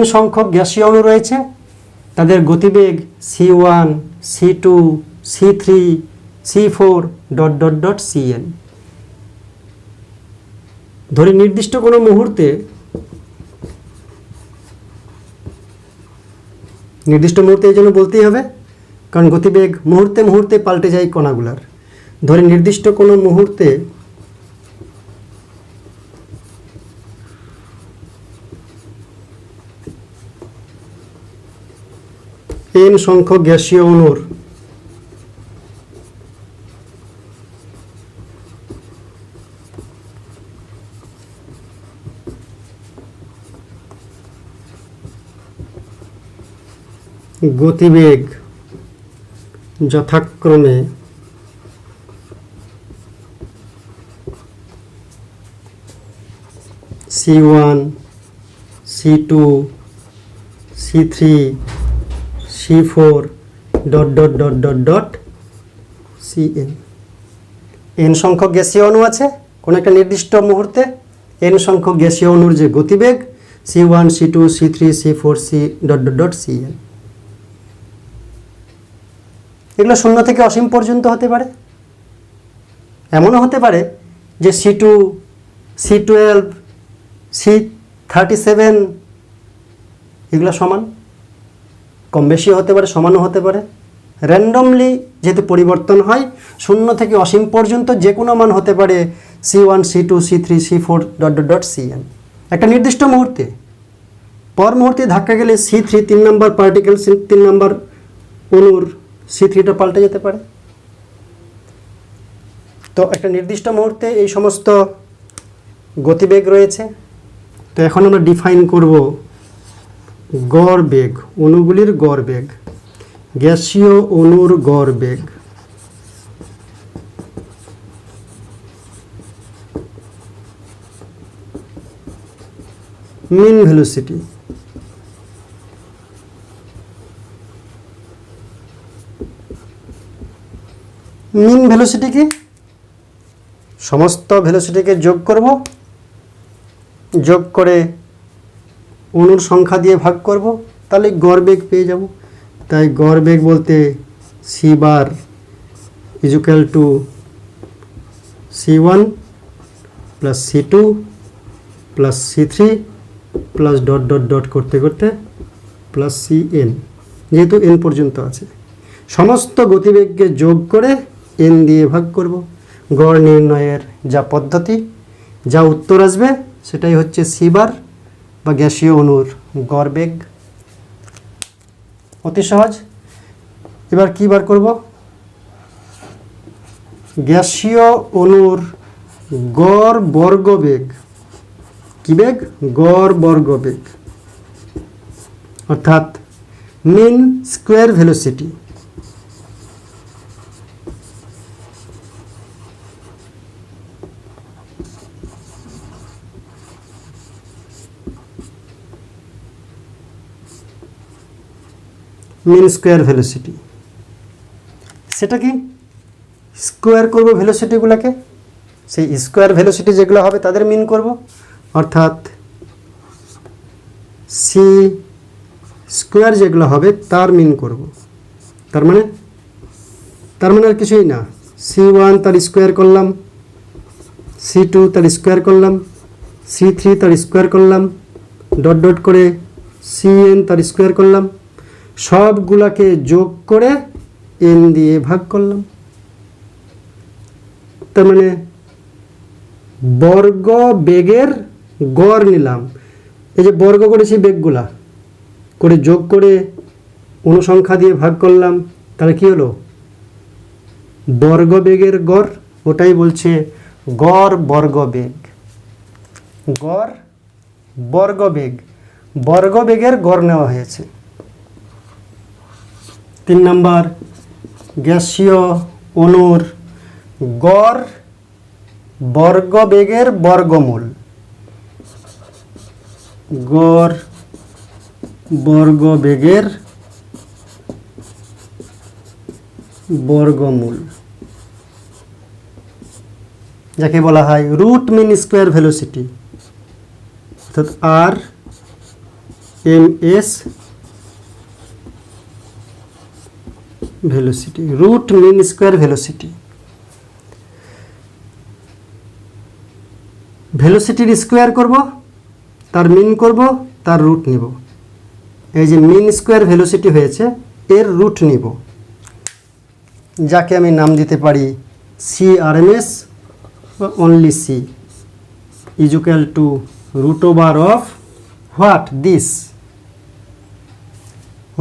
n সংখ্যক গ্যাসীয় অণু রয়েছে, তাদের গতিবেগ c1, c2, c3, c4 dot dot dot cn। ধরে নির্দিষ্ট কোনো মুহূর্তে, নির্দিষ্ট মুহূর্তে এই জন্য বলতেই হবে কারণ গতিবেগ মুহূর্তে মুহূর্তে পাল্টে যায় কণাগুলার। ধরে নির্দিষ্ট কোনো মুহূর্তে n সংখ্যক গ্যাসীয় অণুর গতিবেগ যথাক্রমে c1, c2, c3, c4 dot dot dot dot dot cn। n সংখ্যক গ্যাসীয় অণু আছে কোনো একটা নির্দিষ্ট মুহূর্তে, n সংখ্যক গ্যাসীয় অণুর যে গতিবেগ c1, c2, c3, c4, c dot dot dot cn। এগুলো শূন্য থেকে অসীম পর্যন্ত হতে পারে। এমনও হতে পারে যে c2, c12, c37 এগুলো সমান, কম বেশি হতে পারে, সমানও হতে পারে। র্যান্ডমলি যেহেতু পরিবর্তন হয়, শূন্য থেকে অসীম পর্যন্ত যে কোনো মান হতে পারে c1, c2, c3, c4 dot dot dot cn। একটা নির্দিষ্ট মুহূর্তে, পর মুহূর্তে ধাক্কা গেলে c3 3 নম্বর পার্টিকেল, 3 নম্বর অণুর c3টা পাল্টে যেতে পারে। তো একটা নির্দিষ্ট মুহূর্তে এই সমস্ত গতিবেগ রয়েছে। তো এখন আমরা ডিফাইন করব গড় বেগ, অণুগুলির গড় বেগ, গ্যাসীয় অণুর গড় বেগ। মিন ভেলোসিটি। মিন ভেলোসিটি কি? সমস্ত ভেলোসিটিকে যোগ করব, যোগ করে অণুর সংখ্যা দিয়ে ভাগ করব, তাহলে গড় বেগ পেয়ে যাব। তাই গড় বেগ বলতে c bar is equal to c1 plus c2 plus c3 plus dot dot dot করতে করতে প্লাস cn, যেহেতু n পর্যন্ত আছে। সমস্ত গতিবেগকে যোগ করে n দিয়ে ভাগ করব। গড় নির্ণয়ের যা পদ্ধতি, যা উত্তর আসবে সেটাই হচ্ছে c বার বা গ্যাসীয় অণুর গড় বেগ। অতি সহজ। এবার কি বার করব? গ্যাসীয় অণুর গড় বর্গ বেগ। কি বেগ? গড় বর্গ বেগ, অর্থাৎ mean square velocity. Mean square velocity সেটা কি? স্কোয়ার করব ভেলোসিটিগুলোকে, সেই স্কোয়ার ভেলোসিটি যেগুলো হবে তাদের মিন করব, অর্থাৎ c স্কোয়ার যেগুলো হবে তার মিন করব। তার মানে আর কিছুই না, C1 তার স্কোয়ার করলাম, C2 তার স্কোয়ার করলাম, C3 তার স্কোয়ার করলাম, ডট ডট করে Cn তার স্কোয়ার করলাম, সবগুলাকে যোগ করে n দিয়ে ভাগ করলাম। তার মানে বর্গ বেগের গড় নিলাম, এই যে বর্গ করেছি বেগগুলা করে যোগ করে অনুসংখ্যা দিয়ে ভাগ করলাম, তাহলে কি হলো বর্গ বেগের গড়। ওটাই বলছে গড় বর্গ বেগ, গড় বর্গ বেগ, বর্গ বেগের গড় নেওয়া হয়েছে। 3 নম্বর, গ্যাসীয় অণুর গড় বর্গ বেগের বর্গমূল, গড় বর্গ বেগের বর্গমূল, যাকে বলা হয় রুট মিন স্কোয়ার ভেলোসিটি, অর্থাৎ RMS velocity, root mean square velocity. ভেলোসিটির স্কোয়ার করব, তার মিন করব, তার রুট নিব। এই যে মিন স্কোয়ার ভেলোসিটি হয়েছে, এর রুট নিব, যাকে আমি নাম দিতে পারি CRMS বা only C is equal to root over of what this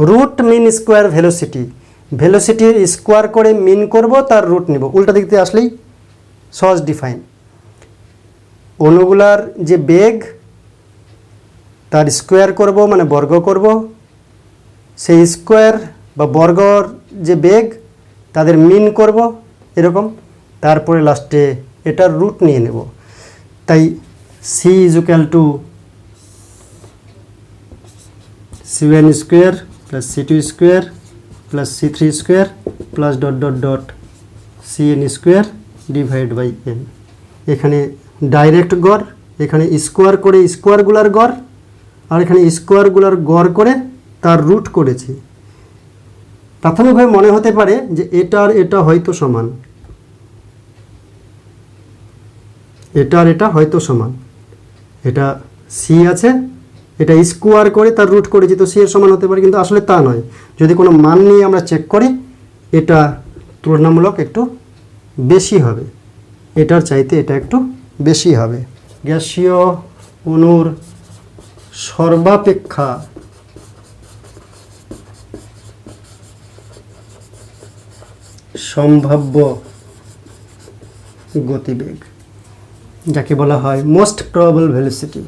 root mean square velocity. ভেলোসিটির স্কোয়ার করে মিন করব, তার রুট নিব। উল্টা দিক থেকে আসলেই সহজ ডিফাইন। অণুগুলার যে বেগ তার স্কোয়ার করব, মানে বর্গ করব, সেই স্কোয়ার বা বর্গর যে বেগ তাদের মিন করব এরকম, তারপরে লাস্টে এটার রুট নিয়ে নেব। তাই C is equal to C1 square plus C2 square plus C3 square plus dot dot dot Cn square divide by n। এখানে ডাইরেক্ট গড়, এখানে স্কোয়ার করে স্কোয়ারগুলার গড়, আর এখানে স্কোয়ারগুলার গড় করে তার রুট করেছি। প্রাথমিকভাবে মনে হতে পারে যে এটা আর এটা হয়তো সমান, এটা আর এটা হয়তো সমান, এটা C আছে, এটা স্কোয়ার করে তার রুট করেছি, তো C এর সমান হতে পারে, কিন্তু আসলে তা নয়। যদি কোনো মান নিয়ে আমরা চেক করি, এটা তুলনামূলক একটু বেশি হবে, এটার চাইতে এটা একটু বেশি হবে। গ্যাসীয় অণুর সর্বাপেক্ষা সম্ভাব্য গতিবেগ, যাকে বলা হয় most probable velocity.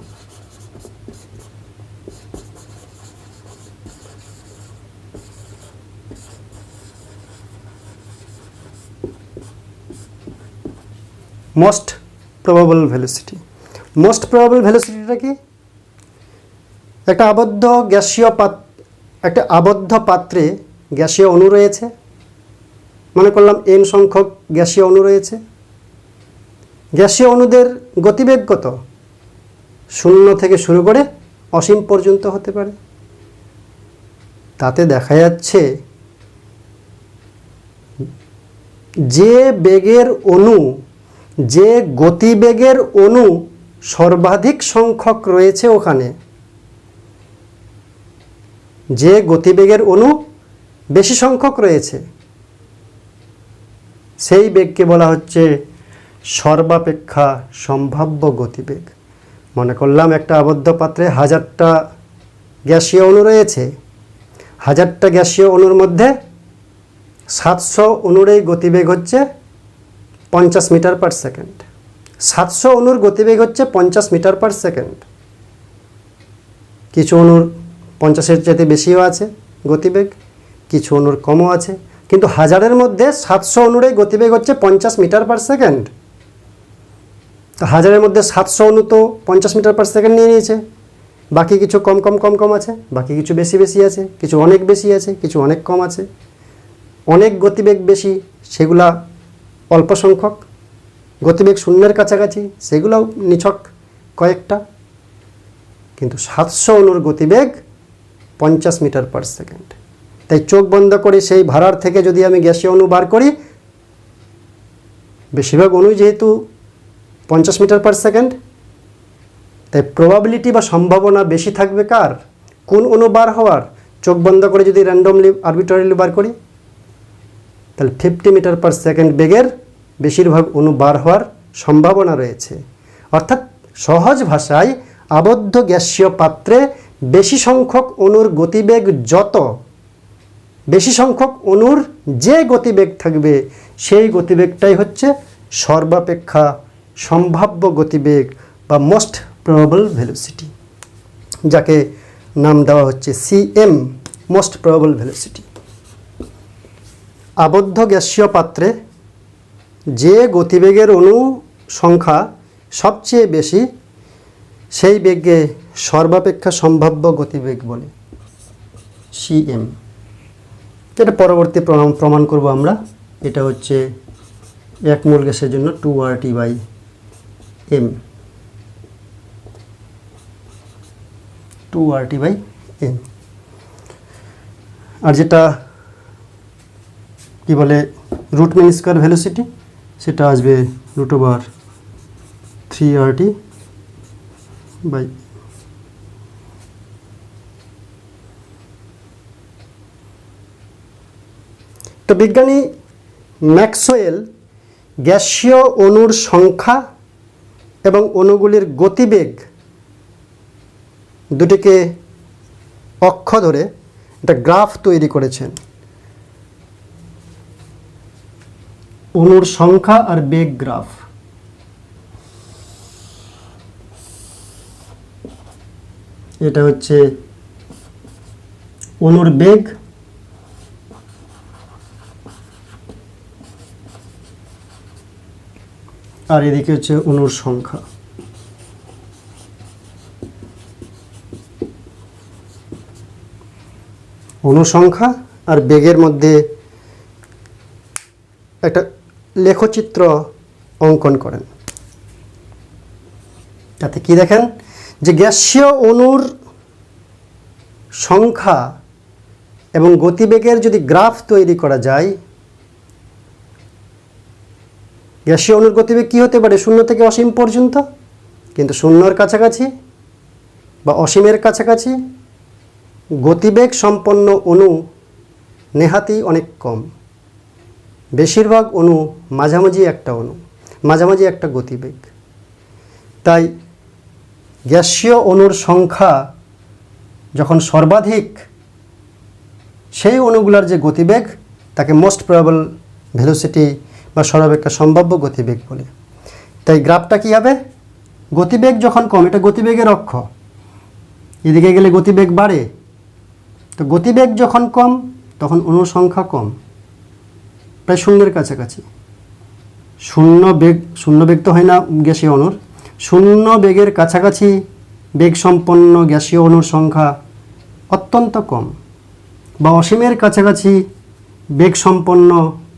Most probable velocity, most probable ভেলোসিটিটা কি? একটা আবদ্ধ পাত্রে গ্যাসীয় অণু রয়েছে, মনে করলাম n সংখ্যক গ্যাসীয় অণু রয়েছে। গ্যাসীয় অণুদের গতিবেগ কত? 0 থেকে শুরু করে অসীম পর্যন্ত হতে পারে। তাতে দেখা যাচ্ছে যে বেগের অণু, যে গতিবেগের অণু সর্বাধিক সংখ্যক রয়েছে ওখানে, যে গতিবেগের অণু বেশি সংখ্যক রয়েছে, সেই বেগকে বলা হচ্ছে সর্বাপেক্ষা সম্ভাব্য গতিবেগ। মনে করলাম একটা আবদ্ধ পাত্রে 1000টা গ্যাসীয় অণু রয়েছে, 1000টা গ্যাসীয় অণুর মধ্যে 700 অণুর এই গতিবেগ হচ্ছে 50 মিটার পার সেকেন্ড। 700 অণুর গতিবেগ হচ্ছে 50 মিটার পার সেকেন্ড। কিছু অণুর 50-এর চাইতে বেশিও আছে গতিবেগ, কিছু অণুর কমও আছে, কিন্তু 1000-এর মধ্যে 700 অণুর এই গতিবেগ হচ্ছে 50 মিটার পার সেকেন্ড। তো 1000-এর মধ্যে 700 অণু তো 50 মিটার পার সেকেন্ড নিয়ে নিয়েছে, বাকি কিছু কম আছে, বাকি কিছু বেশি আছে, কিছু অনেক বেশি আছে, কিছু অনেক কম আছে। অনেক গতিবেগ বেশি সেগুলা অল্প সংখ্যক, গতিবেগ শূন্যের কাছাকাছি সেগুলোও নিছক কয়েকটা, কিন্তু 700 অণুর গতিবেগ 50 মিটার পার সেকেন্ড। তাই চোখ বন্ধ করে সেই ভাড়ার থেকে যদি আমি গ্যাসীয় অণু বার করি, বেশিরভাগ অণু যেহেতু 50 মিটার পার সেকেন্ড, তাই প্রবাবিলিটি বা সম্ভাবনা বেশি থাকবে কার? কোন অণু বার হওয়ার? চোখ বন্ধ করে যদি র্যান্ডমলি আরবিট্রারিলি বার করি, তাহলে 50 মিটার পার সেকেন্ড বেগের বেশিরভাগ অণু বার হওয়ার সম্ভাবনা রয়েছে। অর্থাৎ সহজ ভাষায় আবদ্ধ গ্যাসীয় পাত্রে বেশি সংখ্যক অণুর গতিবেগ যত, বেশি সংখ্যক অণুর যে গতিবেগ থাকবে সেই গতিবেগটাই হচ্ছে সর্বাপেক্ষা সম্ভাব্য গতিবেগ বা মোস্ট প্রবাবল ভেলোসিটি, যাকে নাম দেওয়া হচ্ছে সিএম, মোস্ট প্রবাবল ভেলোসিটি। আবদ্ধ গ্যাসীয় পাত্রে যে গতিবেগের অণু সংখ্যা সবচেয়ে বেশি সেই বেগকে সর্বাপেক্ষা সম্ভাব্য গতিবেগ বলে, সিএম। এটা পরবর্তী প্রমাণ করব আমরা। এটা হচ্ছে এক মোল গ্যাসের জন্য 2RT/m, 2RT/m। আর যেটা কি বলে রুট মিন স্কয়ার ভেলোসিটি, সেটা আসবে √3RT/। তো বিজ্ঞানী ম্যাক্সওয়েল গ্যাসীয় অণুর সংখ্যা এবং অণুগুলির গতিবেগ দুটিকে অক্ষ ধরে একটা গ্রাফ তৈরি করেছেন। অণুর সংখ্যা আর বেগ গ্রাফ। এটা হচ্ছে অণুর বেগ আর এদিকে হচ্ছে অণুর সংখ্যা। অণু সংখ্যা আর বেগের মধ্যে একটা লেখচিত্র অঙ্কন করেন। তাতে কি দেখেন যে গ্যাসীয় অণুর সংখ্যা এবং গতিবেগের যদি গ্রাফ তৈরি করা যায়, গ্যাসীয় অণুর গতিবেগ কী হতে পারে? 0 থেকে অসীম পর্যন্ত, কিন্তু 0-র কাছাকাছি বা অসীমের কাছাকাছি গতিবেগ সম্পন্ন অণু নেহাতি অনেক কম। বেশিরভাগ অণু মাঝামাঝি একটা অণু, মাঝামাঝি একটা গতিবেগ। তাই গ্যাসীয় অণুর সংখ্যা যখন সর্বাধিক, সেই অণুগুলোর যে গতিবেগ তাকে মোস্ট প্রবাবল ভেলোসিটি বা সর্বাপেক্ষা সম্ভাব্য গতিবেগ বলে। তাই গ্রাফটা কী হবে? গতিবেগ যখন কম, এটা গতিবেগের অক্ষ, এদিকে গেলে গতিবেগ বাড়ে। তো গতিবেগ যখন কম তখন অণুর সংখ্যা কম, প্রায় 0-এর কাছাকাছি। শূন্য বেগ তো হয় না গ্যাসীয় অণুর, 0 বেগের কাছাকাছি বেগ সম্পন্ন গ্যাসীয় অণুর সংখ্যা অত্যন্ত কম, বা অসীমের কাছাকাছি বেগ সম্পন্ন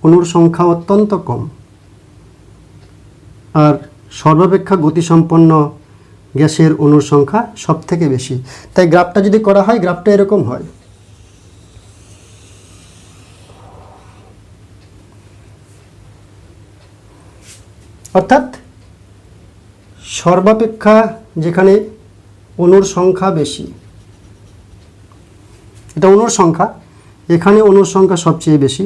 অণুর সংখ্যা অত্যন্ত কম, আর সর্বাপেক্ষা গতিসম্পন্ন গ্যাসের অণুর সংখ্যা সব থেকে বেশি। তাই গ্রাফটা যদি করা হয়, গ্রাফটা এরকম হয়। অর্থাৎ সর্বাপেক্ষা যেখানে অণুর সংখ্যা বেশি, এটা অণুর সংখ্যা, এখানে অণুর সংখ্যা সবচেয়ে বেশি,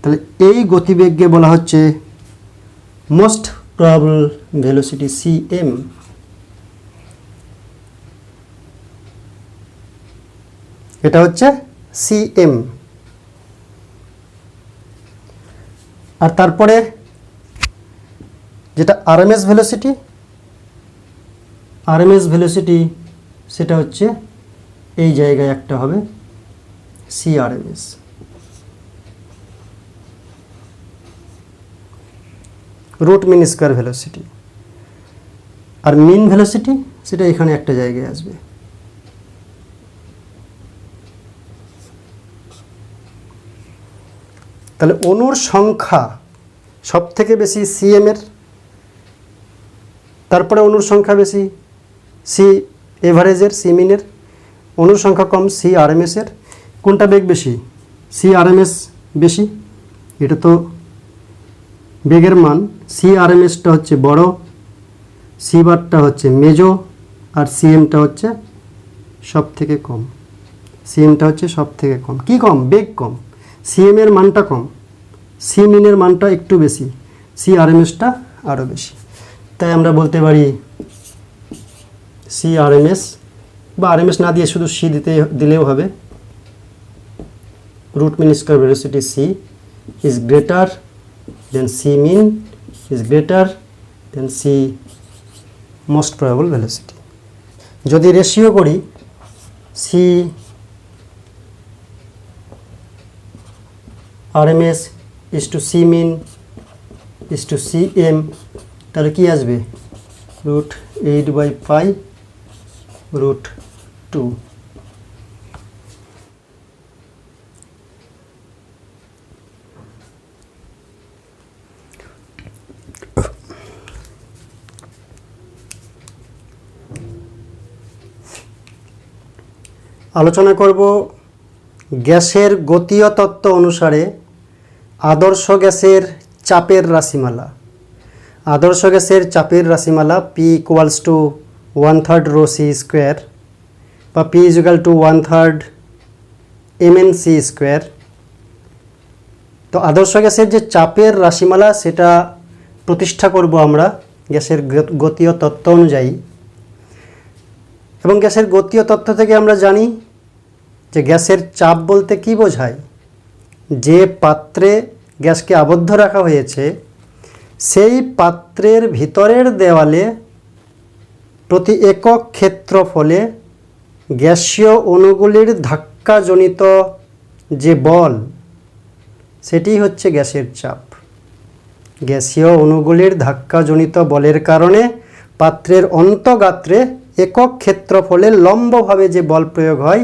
তাহলে এই গতিবেগকে বলা হচ্ছে মোস্ট প্রবাবল ভেলোসিটি, সিএম। এটা হচ্ছে সিএম। আর তারপরে যেটা আরএমএস ভেলোসিটি, সেটা হচ্ছে এই জায়গায় একটা হবে CRMS. Root mean square velocity. আর মিন ভেলোসিটি সেটা এখানে একটা জায়গায় আসবে। তাহলে অণুর সংখ্যা সব থেকে বেশি সিএম-এর, তারপরে অণুর সংখ্যা বেশি সি এভারেজের, সি মিনের, অনুর সংখ্যা কম CRMS এর, কোনটা বেগ বেশি? CRMS বেশি, এটা তো বেগের মান। CRMSটা হচ্ছে বড়, C বারটা হচ্ছে মেজো, আর CMটা হচ্ছে সব থেকে কম। CMটা হচ্ছে সব থেকে কম। কি কম? বেগ কম। CM এর মানটা কম, C মিনের মানটা একটু বেশি, CRMSটা আরও বেশি। তাই আমরা বলতে পারি CRMS, বা RMS না দিয়ে শুধু C দিলেও হবে, root mean square velocity C is greater than C mean is greater than C most probable velocity. যদি রেশিও করি C RMS is to C mean is to CM, তাহলে কি আসবে? √8/π√2। আলোচনা করব গ্যাসের গতীয় তত্ত্ব অনুসারে আদর্শ গ্যাসের চাপের রাশিমালা। আদর্শ গ্যাসের চাপের রাশিমালা P = 1/3 ρc² বা P = 1/3 mnc²। তো আদর্শ গ্যাসের যে চাপের রাশিমালা সেটা প্রতিষ্ঠা করব আমরা গ্যাসের গতীয় তত্ত্ব অনুযায়ী। এবং গ্যাসের গতীয় তত্ত্ব থেকে আমরা জানি যে গ্যাসের চাপ বলতে কি বোঝায়? যে পাত্রে গ্যাসকে আবদ্ধ রাখা হয়েছে সেই পাত্রের ভিতরের দেওয়ালে প্রতি একক ক্ষেত্রফলে গ্যাসীয় অণুগুলির ধাক্কাজনিত যে বল সেটি হচ্ছে গ্যাসের চাপ। গ্যাসীয় অণুগুলির ধাক্কাজনিত বলের কারণে পাত্রের অন্তঃগাত্রে একক ক্ষেত্রফলে লম্বভাবে যে বল প্রয়োগ হয়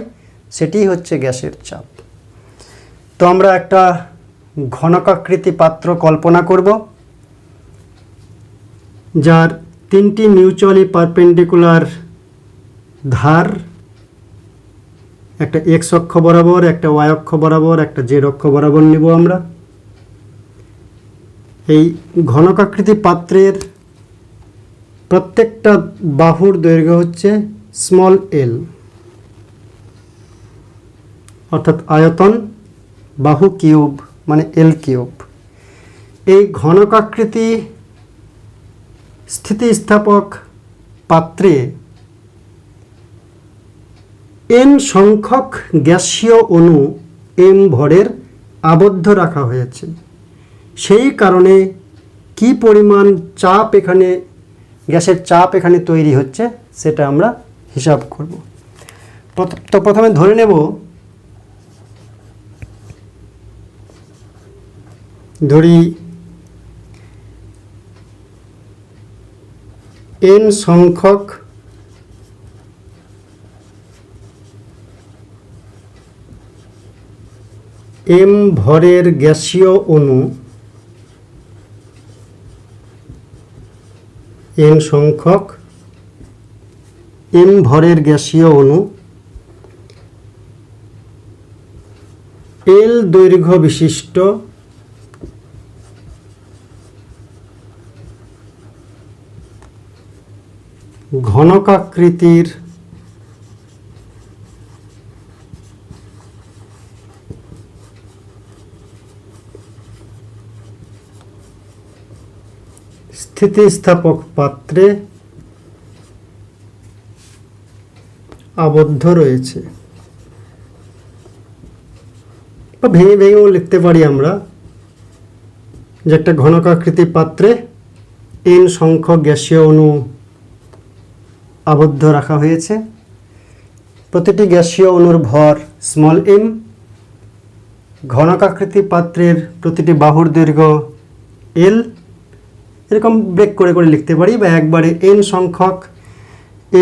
সেটি হচ্ছে গ্যাসের চাপ। তো আমরা একটা ঘনকাকৃতি পাত্র কল্পনা করব যার 3টি মিউচুয়ালি পারপেন্ডিকুলার ধার, একটা x অক্ষ বরাবর, একটা y অক্ষ বরাবর, একটা z অক্ষ বরাবর নেব আমরা। এই ঘনকাকৃতি পাত্রের প্রত্যেকটা বাহুর দৈর্ঘ্য হচ্ছে l, অর্থাৎ আয়তন বাহু কিউব মানে L3। এই ঘনকাকৃতি স্থিতিস্থাপক পাত্রে n সংখ্যক গ্যাসীয় অণু m ভরের আবদ্ধ রাখা হয়েছে। সেই কারণে কি পরিমাণ চাপ এখানে, গ্যাসের চাপ এখানে তৈরি হচ্ছে সেটা আমরা হিসাব করব। তো প্রথমে ধরে নেব n সংখ্যক m ভরের গ্যাসীয় অণু, n সংখ্যক m ভরের গ্যাসীয় অণু L দৈর্ঘ্য বিশিষ্ট ঘনকাকৃতির স্থিতিস্থাপক পাত্রে আবদ্ধ রয়েছে। বা ভেঙে ভেঙেও লিখতে পারি আমরা যে একটা ঘনকাকৃতি পাত্রে n সংখ্যক গ্যাসীয় অণু আবদ্ধ রাখা হয়েছে। প্রতিটি গ্যাসীয় অণুর ভর m, ঘনকাকৃতি পাত্রের প্রতিটি বাহুর দৈর্ঘ্য L। এরকম ব্রেক করে করে লিখতে পারি, বা একবারে n সংখ্যক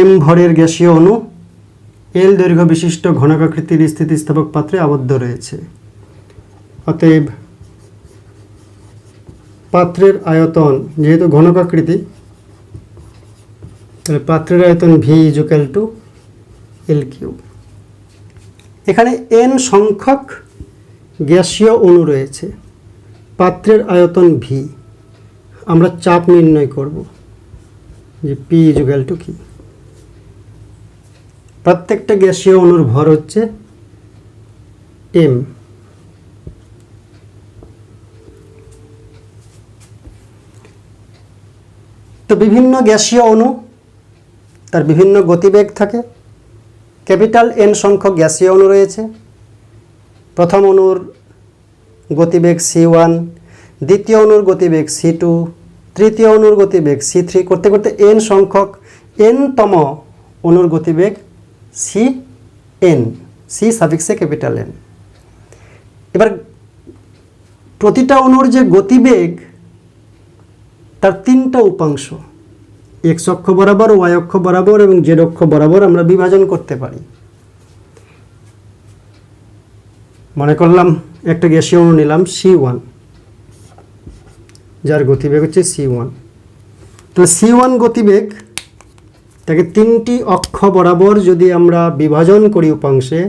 m ভরের গ্যাসীয় অণু L দৈর্ঘ্য বিশিষ্ট ঘনকাকৃতির স্থিতিস্থাপক পাত্রে আবদ্ধ রয়েছে। অতএব পাত্রের আয়তন, যেহেতু ঘনকাকৃতি, তাহলে পাত্রের আয়তন V = L3। এখানে n সংখ্যক গ্যাসীয় অণু রয়েছে, পাত্রের আয়তন v, আমরা চাপ নির্ণয় করব যে p ইকুয়াল টু কি। প্রত্যেকটা গ্যাসীয় অণুর ভর হচ্ছে m। তো বিভিন্ন গ্যাসীয় অণু তার বিভিন্ন গতিবেগ থাকে। ক্যাপিটাল N সংখ্যক গ্যাসীয় অণু রয়েছে। প্রথম অণুর গতিবেগ c1, দ্বিতীয় অণুর গতিবেগ c2, তৃতীয় অণুর গতিবেগ c3, করতে করতে n সংখ্যক n-তম অণুর গতিবেগ cn, c সাফিক্সে ক্যাপিটাল N। এবার প্রতিটা অণুর যে গতিবেগ তার তিনটা উপাংশ, x অক্ষ বরাবর, y অক্ষ বরাবর এবং z অক্ষ বরাবর আমরা বিভাজন করতে পারি। মনে করলাম একটা গ্যাসীয় অণু নিলাম c1, যার গতিবেগ হচ্ছে c1। তো c1 গতিবেগ তাকে তিনটি অক্ষ বরাবর যদি আমরা বিভাজন করি উপাংশে,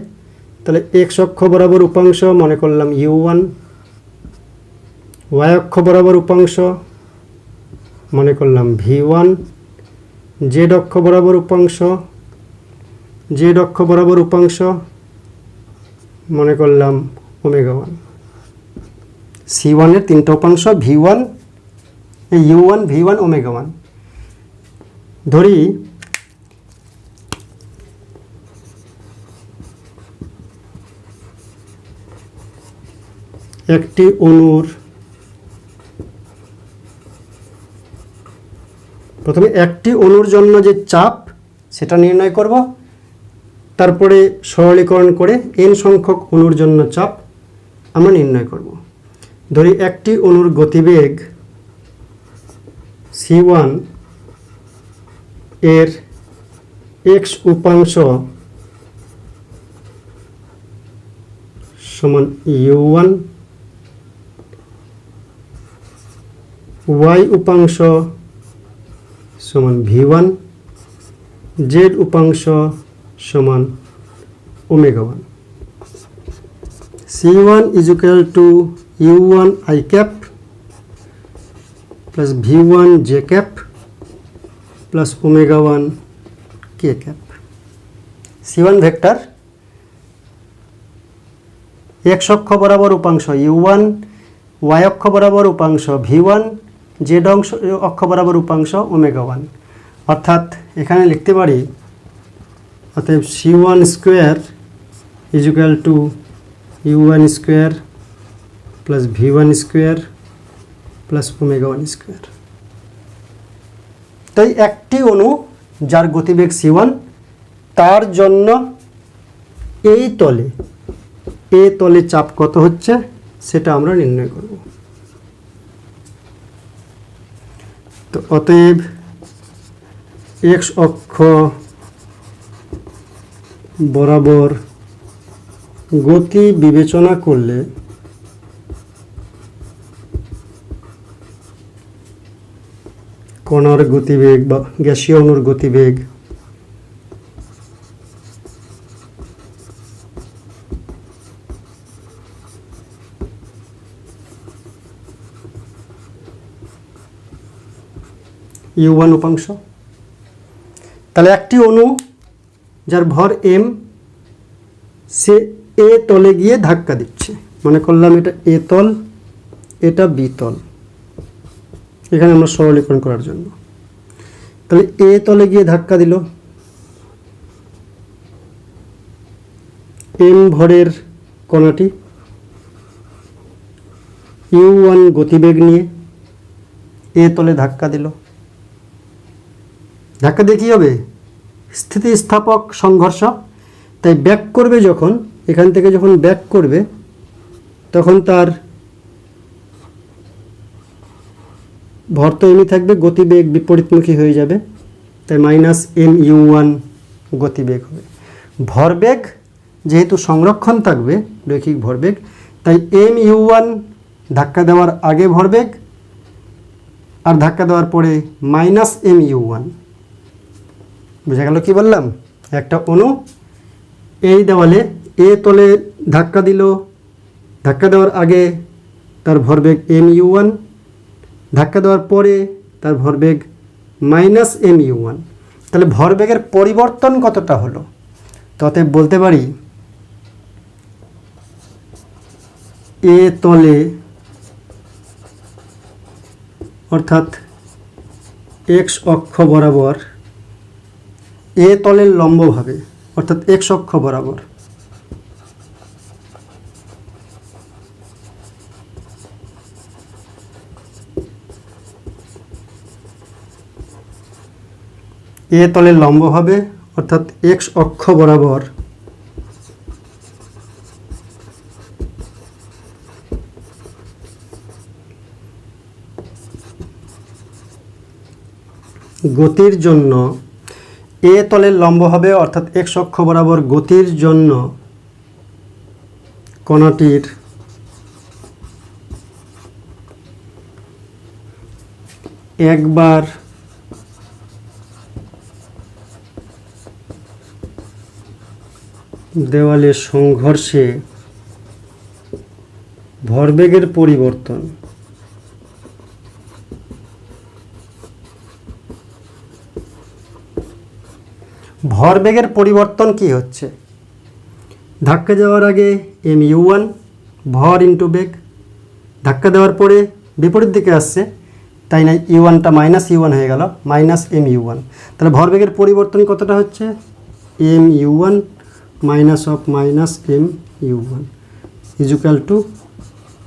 তাহলে x অক্ষ বরাবর উপাংশ মনে করলাম u1, y অক্ষ বরাবর উপাংশ মনে করলাম v1, z অক্ষ বরাবর উপাংশ মনে করলাম ওমেগা1। c1 এর তিনটা উপাংশ v1, u1, v1, ওমেগা1। ধরি একটি অণুর, প্রথমে একটি অণুর জন্য যে চাপ সেটা নির্ণয় করব, তারপরে সরলীকরণ করে n সংখ্যক অণুর জন্য চাপ আমরা নির্ণয় করব। ধরি একটি অণুর গতিবেগ c1 এর x উপাংশ সমান u1, y উপাংশ সমান v1, z উপাংশ সমান ওমেগা1। c1 is equal to u1 i cap plus v1 j cap plus ওমেগা1 k cap। c1 vector x অক্ষ বরাবর উপাংশ u1, y অক্ষ বরাবর উপাংশ v1, z অক্ষ বরাবর উপাংশ ওমেগা1। অর্থাৎ এখানে লিখতে পারি, অতএব c1 square is equal to u1 square plus v1 square plus omega one square. তাই একটি অণু যার গতিবেগ c1, তার জন্য এই তলে চাপ কত হচ্ছে সেটা আমরা নির্ণয় করব। তো অতএব x অক্ষ বরাবর গতি বিবেচনা করলে কণার গতিবেগ বা গ্যাসীয় অণুর গতিবেগ u1 উপাংশ। তাহলে একটি অণু যার ভর m, সে এ তলে গিয়ে ধাক্কা দিচ্ছে। মনে করলাম এটা এ তল, এটা বি তল, এখানে আমরা সরলীকরণ করার জন্য। তাহলে এ তলে গিয়ে ধাক্কা দিল, m ভরের কণাটি u1 গতিবেগ নিয়ে এ তলে ধাক্কা দিল। ধাক্কা দিয়ে কী হবে? স্থিতিস্থাপক সংঘর্ষ। তাই ব্যাক করবে যখন, এখান থেকে যখন ব্যাক করবে তখন তার ভর তো এমনি থাকবে, গতিবেগ বিপরীতমুখী হয়ে যাবে, তাই -mu1 গতিবেগ হবে। ভরবেগ যেহেতু সংরক্ষণ থাকবে, রৈখিক ভরবেগ, তাই mu1 ধাক্কা দেওয়ার আগে ভরবেগ আর ধাক্কা দেওয়ার পরে -mu1। বুঝা গেল কি বললাম? একটা অণু এই দেওয়ালে এ তলে ধাক্কা দিল, ধাক্কা দেওয়ার আগে তার ভরবেগ mu1, ধাক্কা দেওয়ার পরে তার ভরবেগ -mu1। তাহলে ভরবেগের পরিবর্তন কতটা হলো? ততএব বলতে পারি এ তলে অর্থাৎ এক্স অক্ষ বরাবর, এ তলের লম্বভাবে অর্থাৎ এক্স অক্ষ বরাবর এ তলের লম্বভাবে অর্থাৎ এক্স অক্ষ বরাবর গতির জন্য, এ তলের লম্ব হবে অর্থাৎ এক্স অক্ষ বরাবর গতির জন্য কণাটির একবার দেওয়ালে সংঘর্ষে ভরবেগের পরিবর্তন ভরবেগের পরিবর্তন কি হচ্ছে? ধাক্কা দেওয়ার আগে mu1 ভর ইন্টু বেগ, ধাক্কা দেওয়ার পরে বিপরীত দিকে আসছে, তাই না u1টা -u1 হয়ে গেল -mu1। তাহলে ভরবেগের পরিবর্তন কতটা হচ্ছে? mu1 minus of -mu1 is equal to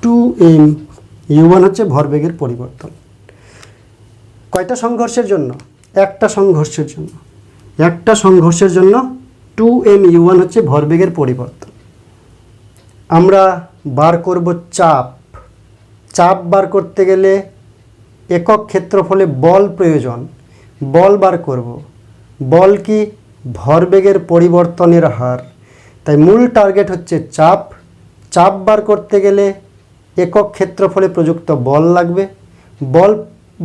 2mu1 হচ্ছে ভরবেগের পরিবর্তন। কয়টা সংঘর্ষের জন্য? একটা সংঘর্ষের জন্য। একটা সংঘর্ষের জন্য 2mu1 হচ্ছে ভরবেগের পরিবর্তন। আমরা বার করব চাপ। চাপ বার করতে গেলে একক ক্ষেত্রফলে বল প্রয়োজন। বল বার করব। বল কি? ভরবেগের পরিবর্তনের হার। তাই মূল টার্গেট হচ্ছে চাপ। চাপ বার করতে গেলে একক ক্ষেত্রফলে প্রযুক্ত বল লাগবে। বল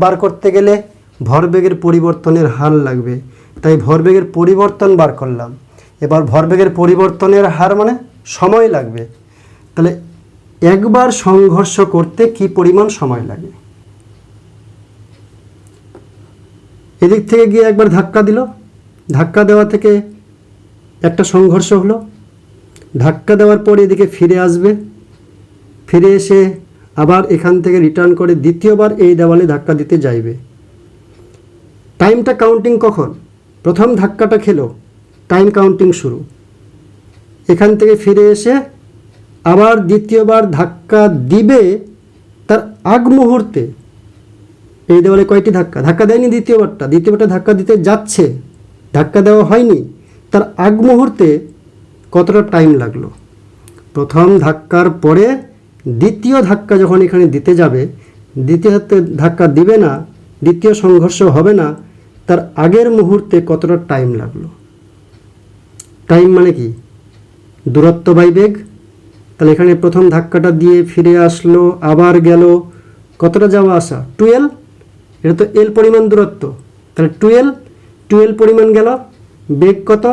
বার করতে গেলে ভরবেগের পরিবর্তনের হার লাগবে। তাই ভরবেগের পরিবর্তন বার করলাম। এবার ভরবেগের পরিবর্তনের হার মানে সময় লাগবে। তাহলে একবার সংঘর্ষ করতে কি পরিমাণ সময় লাগে? এদিক থেকে গিয়ে একবার ধাক্কা দিল, ধাক্কা দেওয়া থেকে একটা সংঘর্ষ হলো, ধাক্কা দেওয়ার পরে এদিকে ফিরে আসবে, ফিরে এসে আবার এখান থেকে রিটার্ন করে দ্বিতীয়বার এই দেওয়ালে ধাক্কা দিতে যাইবে। টাইমটা কাউন্টিং কখন? প্রথম ধাক্কাটা খেলো, টাইম কাউন্টিং শুরু। এখান থেকে ফিরে এসে আবার দ্বিতীয়বার ধাক্কা দিবে, তার আগ মুহূর্তে এই দেওয়ালে কয়টি ধাক্কা? ধাক্কা দেয়নি দ্বিতীয়বারটা ধাক্কা দিতে যাচ্ছে, ধাক্কা দেওয়া হয়নি, তার আগ মুহূর্তে কতটা টাইম লাগলো? প্রথম ধাক্কার পরে দ্বিতীয় ধাক্কা যখন এখানে দিতে যাবে, দ্বিতীয় ধাক্কা দিবে না, দ্বিতীয় সংঘর্ষ হবে না, তার আগের মুহূর্তে কতটা টাইম লাগলো? টাইম মানে কি? দূরত্ব বাই বেগ। তাহলে এখানে প্রথম ধাক্কাটা দিয়ে ফিরে আসলো, আবার গেল, কতটা যাওয়া আসা? 12। এটা তো এল পরিমাণ দূরত্ব, তাহলে 12 পরিমাণ গেল। বেগ কত?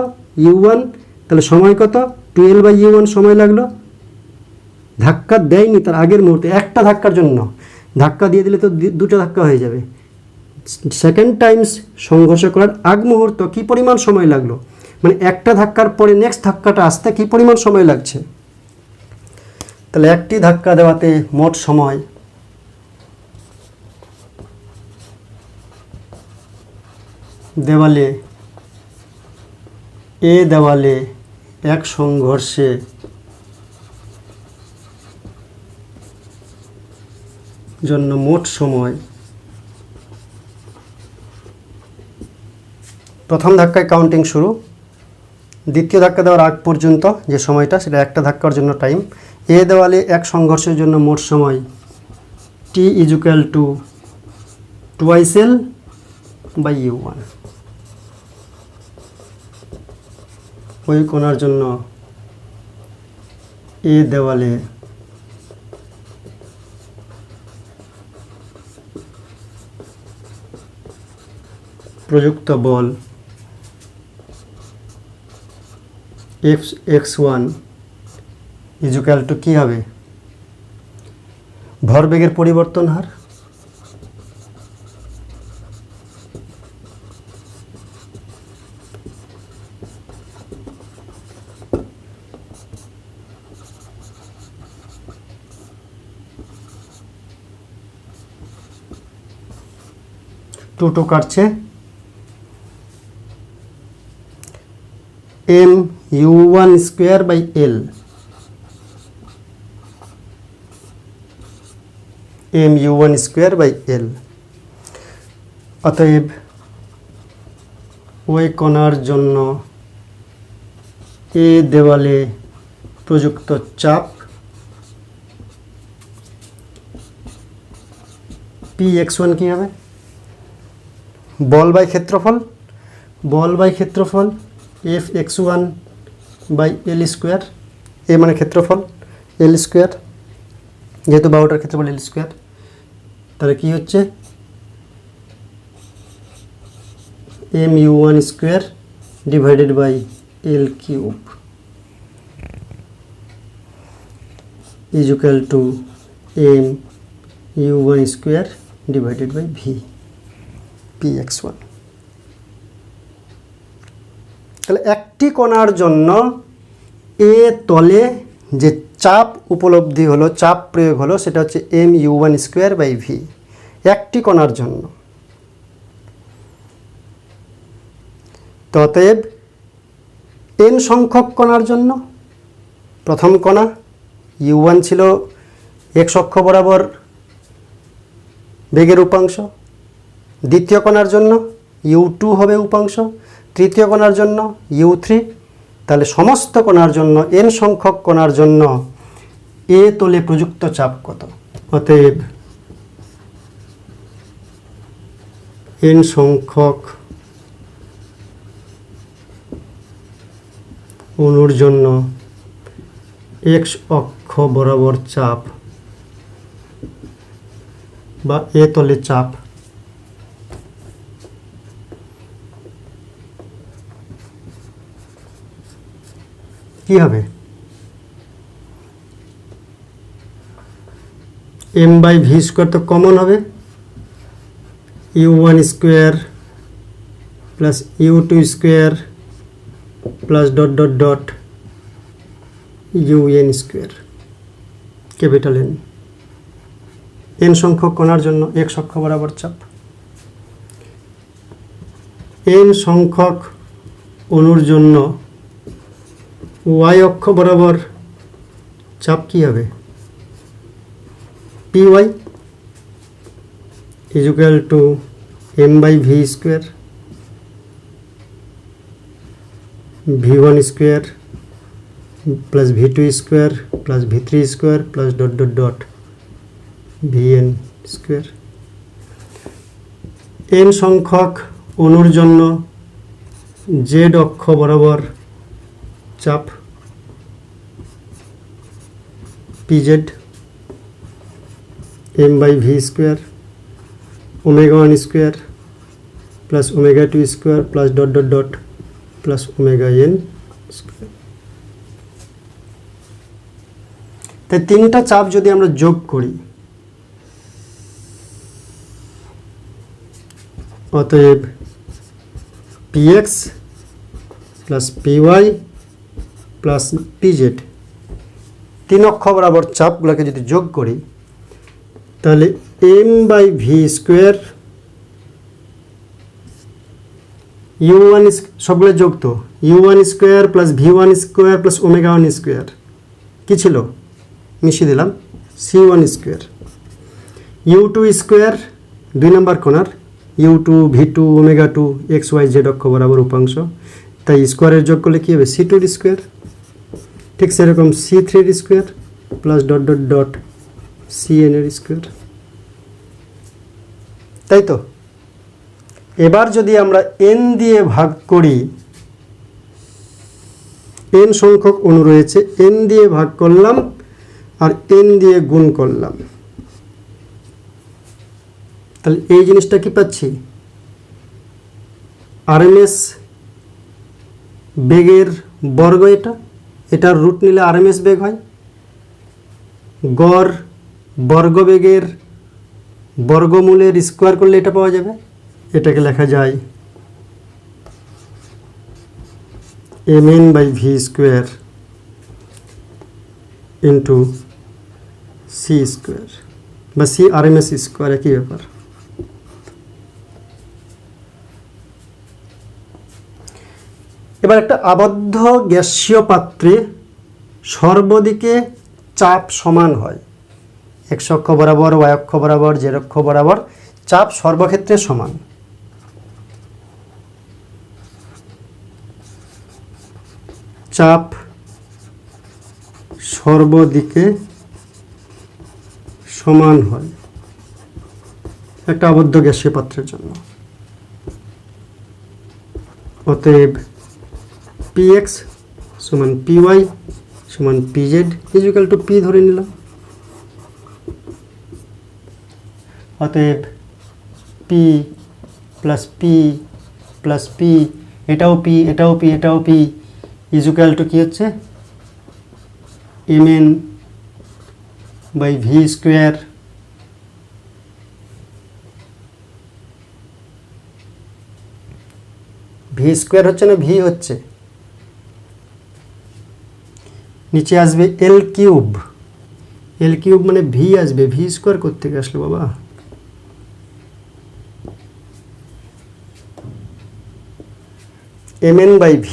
u1। তাহলে সময় কত? 12/u1 সময় লাগলো। ধাক্কা দেয়নি তার আগের মুহূর্তে, একটা ধাক্কার জন্য। ধাক্কা দিয়ে দিলে তো দুটো ধাক্কা হয়ে যাবে। সেকেন্ড টাইমস সংঘর্ষ করার আগ মুহূর্ত কি পরিমাণ সময় লাগলো, মানে একটা ধাক্কার পরে নেক্সট ধাক্কাটা আসতে কি পরিমাণ সময় লাগছে। তাহলে একটি ধাক্কা দেওয়াতে মোট সময় দেওয়ালে এক সংঘর্ষে জন্য মোট সময়, প্রথম ধাক্কায় কাউন্টিং শুরু, দ্বিতীয় ধাক্কা দেওয়ার আগ পর্যন্ত যে সময়টা, সেটা একটা ধাক্কার জন্য টাইম। এ দেওয়ালে এক সংঘর্ষের জন্য মোট সময় t = 2l/u1। ওই কোণার জন্য এ দেওয়ালে প্রযুক্ত বল Fx1 ইকুয়াল টু কী হবে, ভরবেগের পরিবর্তন হার। টু টু কাটছে, M U one square by L, M U one square by L. অতএব ওই কণার জন্য এ দেওয়ালে প্রযুক্ত চাপ পি এক্স ওয়ান কী হবে, বল বাই ক্ষেত্রফল, বল বাই ক্ষেত্রফল F X one by L square, A মানে ক্ষেত্রফল, এল স্কোয়ার, যেহেতু বারোটার ক্ষেত্রফল এল স্কোয়ার, তাহলে কী হচ্ছে M U one square divided by L cube is equal to M U one square divided by V P X one. তাহলে একটি কণার জন্য এ তলে যে চাপ উপলব্ধি হলো, চাপ প্রয়োগ হলো, সেটা হচ্ছে M U one square by V, একটি কণার জন্য। অতএব এন সংখ্যক কণার জন্য, প্রথম কণা ইউ ওয়ান ছিল এক্স অক্ষ বরাবর বেগের উপাংশ, দ্বিতীয় কণার জন্য ইউ টু হবে উপাংশ, তৃতীয় কণার জন্য ইউ থ্রি। তাহলে সমস্ত কণার জন্য এন সংখ্যক কণার জন্য এ তলে প্রযুক্ত চাপ কত? অতএব এন সংখ্যক অণুর জন্য এক্স অক্ষ বরাবর চাপ বা এ তলে চাপ কি হবে? এম বাই ভি স্কোয়ার তো কমন হবে, U one square plus U two square plus dot dot dot U N square, capital N. N সংখ্যক কণার জন্য এক্স অক্ষ বরাবর চাপ, এন সংখ্যক অণুর জন্য ওয়াই অক্ষ বরাবর চাপ কি হবে? P Y is equal to M by V square V one square plus V two square plus V three square plus dot dot dot V N square. N সংখ্যক অণুর জন্য জেড অক্ষ বরাবর চাপ PZ M by V square omega one square plus omega two square plus dot dot dot plus omega N square. তাই তিনটা চাপ যদি আমরা যোগ করি, অতএব PX plus PY plus PZ, তিন অক্ষ বরাবর চাপগুলোকে যদি যোগ করি, তাহলে M by V square U one সবগুলো যোগ তো U one square plus V one square plus omega one square কী ছিল? মিশিয়ে দিলাম C one square, U two square দুই নম্বর কোণার U two V two omega two X Y Z অক্ষ বরাবর উপাংশ, তাই স্কোয়ারের যোগ করলে কী হবে? সি টুর স্কোয়ার। ঠিক সেরকম সি থ্রির square plus dot dot dot C এনের স্কোয়ার। তাই তো এবার যদি আমরা এন দিয়ে ভাগ করি, এন সংখ্যক অণু রয়েছে, এন দিয়ে ভাগ করলাম আর এন দিয়ে গুণ করলাম, তাহলে এই জিনিসটা কি পাচ্ছি? আরএমএস বেগের বর্গ, এটার রুট নিলে আরএমএস বেগ হয়, গড় বর্গবেগের বর্গমূলের স্কোয়ার করলে এটা পাওয়া যাবে। এটাকে লেখা যায় mn/v square into C square বা সি RMS স্কোয়ার, একই ব্যাপার। এবার একটা আবদ্ধ গ্যাসীয় পাত্রে সর্বদিকে চাপ সমান হয়, x অক্ষ বরাবর, y অক্ষ বরাবর, z অক্ষ বরাবর চাপ সর্বক্ষেত্রে সমান। চাপ সর্বদিকে সমান হয় একটা আবদ্ধ গ্যাসীয় পাত্রের জন্য। অতএব px সমান py সমান pz ইকুয়াল টু p ধরে নিলাম। অতএব p plus p plus p, এটাও p এটাও p এটাও p ইকুয়াল টু কি হচ্ছে mn/v স্কোয়ার v স্কোয়ার হচ্ছে না v হচ্ছে, নিচে আসবে l কিউব, l কিউব মানে v আসবে, v স্কোয়ার কোত্থেকে আসলো বাবা? mn/v,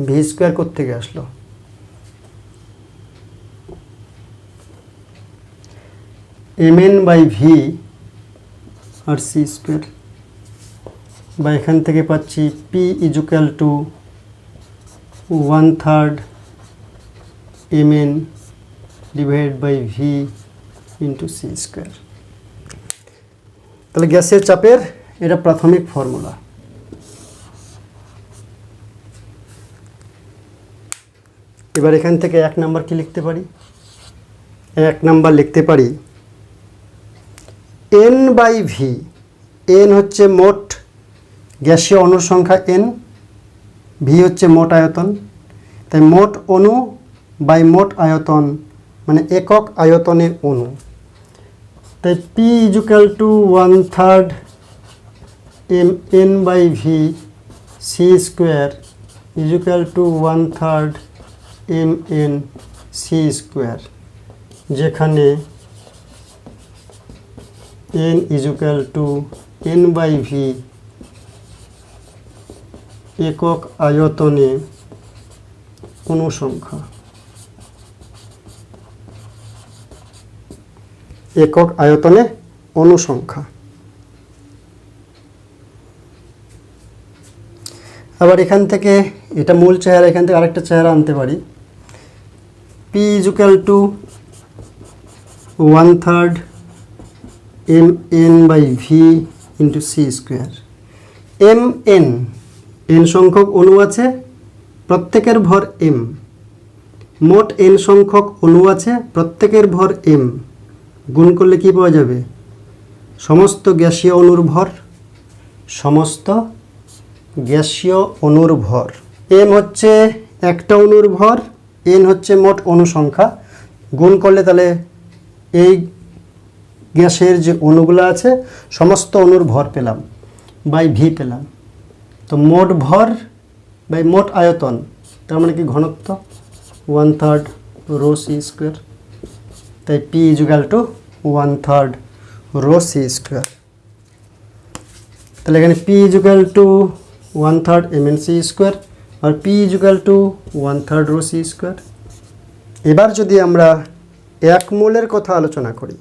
v স্কোয়ার কোত্থেকে আসলো? mn/v আর c স্কোয়ার, বা এখান থেকে পাচ্ছি p equal to 1/3 mn divided by v into c square. তাহলে গ্যাসের চাপের এটা প্রাথমিক ফর্মুলা। এবার এখান থেকে 1 নাম্বার কি লিখতে পারি? 1 নাম্বার লিখতে পারি n/v, n হচ্ছে মোট গ্যাসীয় অণুর সংখ্যা n, v হচ্ছে মোট আয়তন, তাই মোট অণু বাই মোট আয়তন মানে একক আয়তনে অণু। তাই p equal to 1/3 mn/v c square equal to 1/3 mn c square, যেখানে n ইকুয়াল টু n/v একক আয়তনে অণু সংখ্যা, একক আয়তনে অণু সংখ্যা। আবার এখান থেকে এটা মূল চেহারা, এখান থেকে আরেকটা চেহারা আনতে পারি, p equal to 1/3 mn/v into c square. mn, n সংখ্যক অণু আছে, প্রত্যেকের ভর m, মোট n সংখ্যক অণু আছে, প্রত্যেকের ভর m, গুণ করলে কি পাওয়া যাবে? সমস্ত গ্যাসীয় অণুর ভর, সমস্ত গ্যাসীয় অণুর ভর। m হচ্ছে একটা অণুর ভর, n হচ্ছে মোট অণু সংখ্যা, গুণ করলে তাহলে এই গ্যাসের যে অণুগুলো আছে সমস্ত অণুর ভর পেলাম বাই v পেলাম। তো মোট ভর বাই মোট আয়তন, তার মানে কি ঘনত্ব 1/3 rho c স্কোয়ার। তাই p equal to 1/3 rho c square. তাহলে এখানে p equal to 1/3 mn c square আর p equal to 1/3 rho c square. এবার যদি আমরা 1 মোলের কথা আলোচনা করি,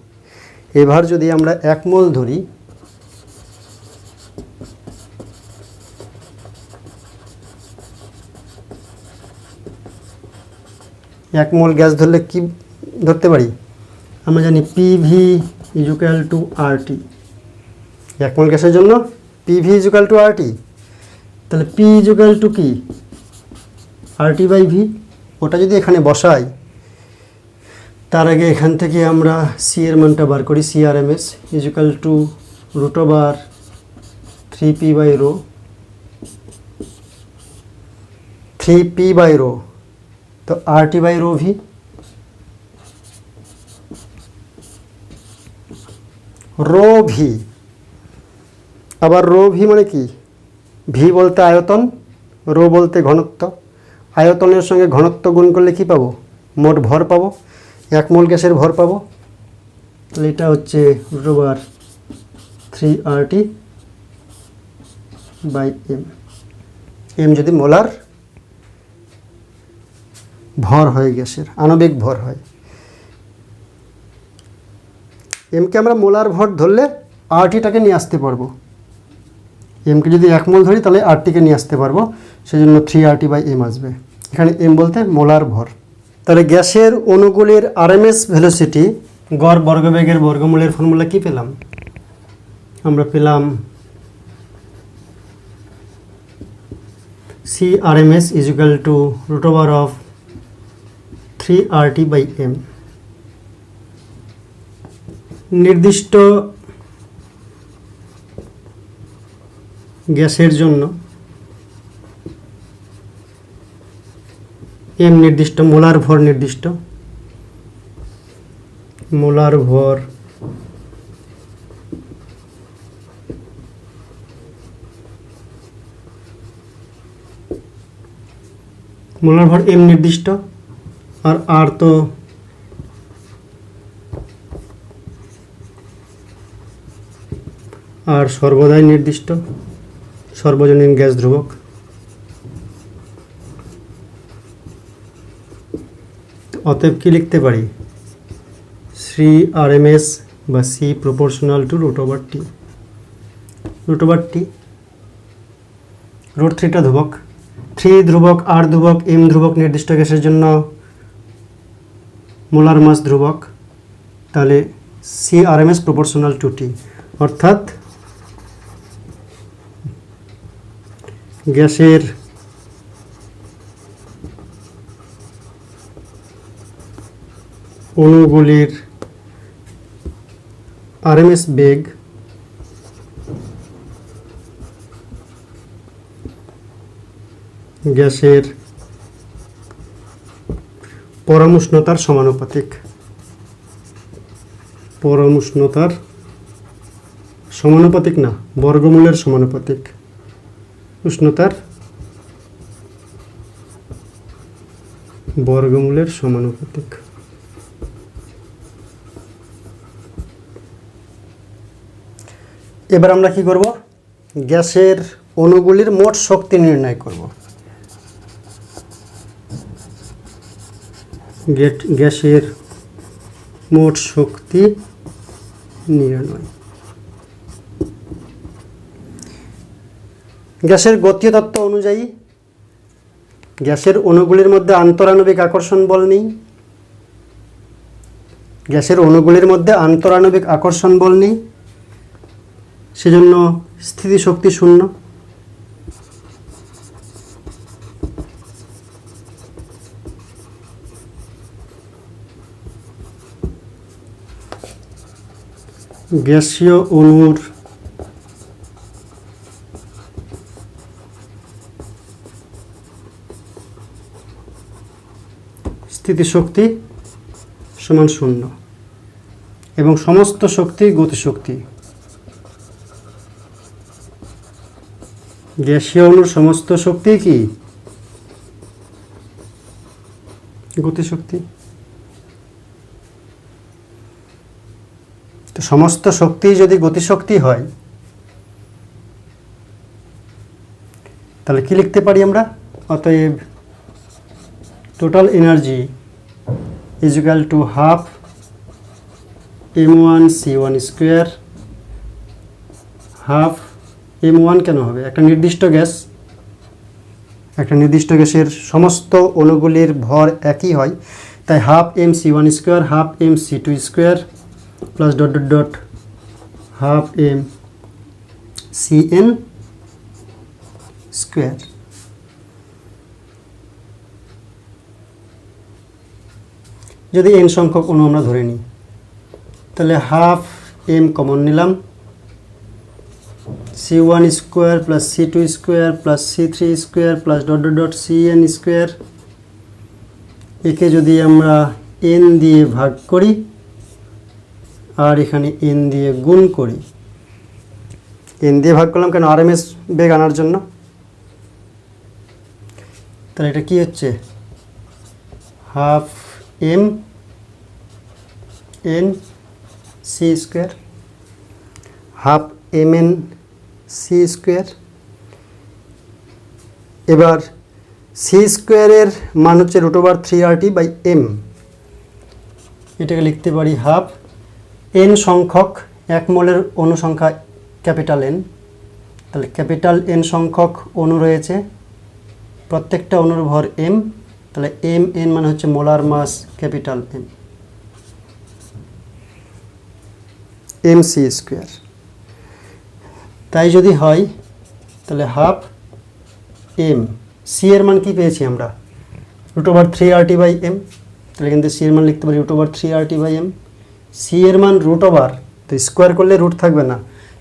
এবার যদি আমরা 1 মোল ধরি, এক মোল গ্যাস ধরলে কি ধরতে পারি? আমরা জানি PV ইকুয়াল টু RT। 1 মোল গ্যাসের জন্য PV ইকুয়াল টু RT। তাহলে P ইকুয়াল টু কি? RT/V। ওটা যদি এখানে বসাই, তার আগে এখান থেকে আমরা C এর মানটা বার করি, CRMS equal to √3p/ρ, 3p/ρ, তো RT/ρV। Rho V. আবার রো ভি মানে কি? ভি বলতে আয়তন, রো বলতে ঘনত্ব। আয়তনের সঙ্গে ঘনত্ব গুণ করলে কি পাবো? মোট ভর পাবো, 1 মোল গ্যাসের ভর পাবো। তাহলে এটা হচ্ছে √3RT বাই এম। এম যদি মোলার ভর হয়, গ্যাসের আণবিক ভর হয়। এমকে আমরা মোলার ভর ধরলে আরটিটাকে নিয়ে আসতে পারবো। এমকে যদি 1 মোল ধরি তাহলে আরটিকে নিয়ে আসতে পারবো, সেজন্য 3RT বাই এম আসবে। এখানে এম বলতে মোলার ভর। তাহলে গ্যাসের অণুগুলির আরএমএস ভেলোসিটি, গড় বর্গবেগের বর্গমূলের ফর্মুলা কি পেলাম? আমরা পেলাম CRMS is equal to √3RT by m। নির্দিষ্ট গ্যাসের জন্য m নির্দিষ্ট, মোলার ভর নির্দিষ্ট। মোলার ভর m নির্দিষ্ট, আর আর তো আর সর্বদাই নির্দিষ্ট, সর্বজনীন গ্যাস ধ্রুবক। অতএব কি লিখতে পারি? CRMS বা C proportional to √/T। √/T, √3টা ধ্রুবক, 3 ধ্রুবক, R ধ্রুবক, M ধ্রুবক নির্দিষ্ট গ্যাসের জন্য মোলার মাস ধ্রুবক। তাহলে CRMS প্রপোর্শনাল টু T, অর্থাৎ গ্যাসের অণুগুলির আরএমএস বেগ গ্যাসের পরম উষ্ণতার সমানুপাতিক। পরম উষ্ণতার সমানুপাতিক না, বর্গমূলের সমানুপাতিক। উষ্ণতার বর্গমূলের সমানুপাতিক। এবার আমরা কি করব? গ্যাসের অণুগুলির মোট শক্তি নির্ণয় করব। গ্যাসের মোট শক্তি নির্ণয়। গ্যাসের গতীয় তত্ত্ব অনুযায়ী গ্যাসের অণুগুলির মধ্যে আন্তরাণবিক আকর্ষণ বল নেই। গ্যাসের অণুগুলির মধ্যে আন্তরাণবিক আকর্ষণ বল নেই, সেজন্য স্থিতিশক্তি শূন্য। গ্যাসীয় অণুর স্থিতিশক্তি সমান শূন্য এবং সমস্ত শক্তি গতিশক্তি। গ্যাসীয় অণুর সমস্ত শক্তি কি? গতিশক্তি। তো সমস্ত শক্তি যদি গতিশক্তি হয় তাহলে কি লিখতে পারি আমরা? অতএব total energy is equal to half m1c1 square. Half m1 কেন হবে? একটা নির্দিষ্ট গ্যাস, একটা নির্দিষ্ট গ্যাসের সমস্ত অণুগুলির ভর একই হয়, তাই half mc1 square, half mc2 square plus dot dot dot half mcn square. যদি n সংখ্যক অণু আমরা ধরে নিই তাহলে হাফ m কমন নিলাম, c1 square plus c2 square plus c3 square plus dot dot dot cn square. একে যদি আমরা n দিয়ে ভাগ করি আর এখানে n দিয়ে গুণ করি, n দিয়ে ভাগ করলাম কেন, আরএমএস বেগ আনার জন্য। তাহলে এটা কি হচ্ছে, half M N C square, half M N C square. এবার সি স্কোয়ারের মান হচ্ছে √3RT/m, এটাকে লিখতে পারি হাফ এন সংখ্যক 1 মোলের অণু সংখ্যা ক্যাপিটাল এন। তাহলে ক্যাপিটাল এন সংখ্যক অণু রয়েছে, প্রত্যেকটা অণুর ভর m, তাহলে m n মানে হচ্ছে molar mass capital M, mc square. তাই যদি হয় তাহলে হাফ m, c এর মান কি পেয়েছি আমরা, √3RT/m, তাহলে কিন্তু c এর মান লিখতে পারি √3RT/m। c এর মান √, তো স্কোয়ার করলে রুট থাকবে না,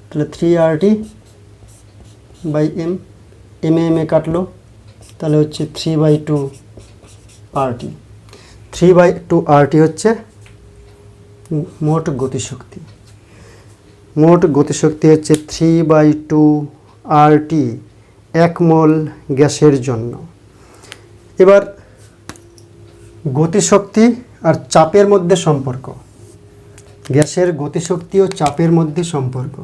তাহলে 3RT/m, m এ কাটলো, তাহলে হচ্ছে 3/2RT। 3/2RT হচ্ছে মোট গতিশক্তি। মোট গতিশক্তি হচ্ছে 3/2RT 1 মোল গ্যাসের জন্য। এবার গতিশক্তি আর চাপের মধ্যে সম্পর্ক, গ্যাসের গতিশক্তি ও চাপের মধ্যে সম্পর্ক।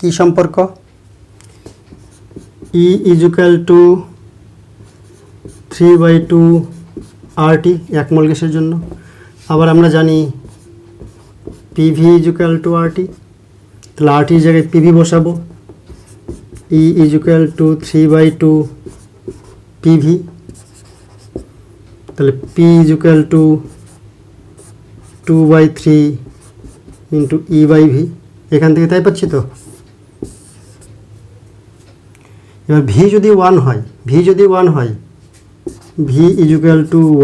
কি সম্পর্ক, E = 3/2RT 1 মোল গ্যাসের জন্য। আবার আমরা জানি PV = RT, তাহলে RT এর জায়গায় PV বসাবো, E = 3/2PV, তাহলে P = 2/3 × E/V, এখান থেকে তাই পাচ্ছি তো। এবার V যদি 1 হয়, V =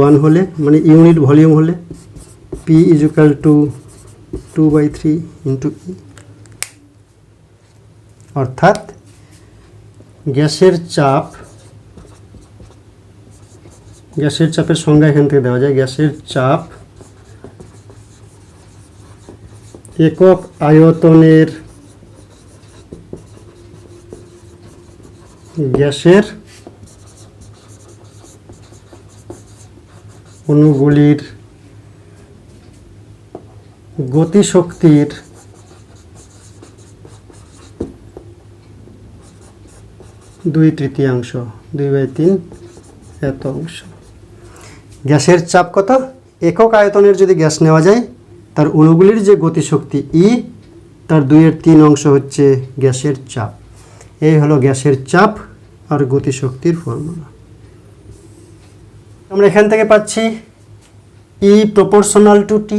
1 হলে মানে ইউনিট ভলিউম হলে P = 2/3 × E, অর্থাৎ গ্যাসের চাপের সংজ্ঞা এখান থেকে দেওয়া যায়। গ্যাসের চাপ একক আয়তনের গ্যাসের অণুগুলির গতিশক্তির 2/3, 2/3 এত অংশ। গ্যাসের চাপ কত, একক আয়তনের যদি গ্যাস নেওয়া যায় তার অণুগুলির যে গতিশক্তি E, তার 2/3 অংশ হচ্ছে গ্যাসের চাপ। এই হলো গ্যাসের চাপ আর গতিশক্তির ফর্মুলা। আমরা এখান থেকে পাচ্ছি E = T,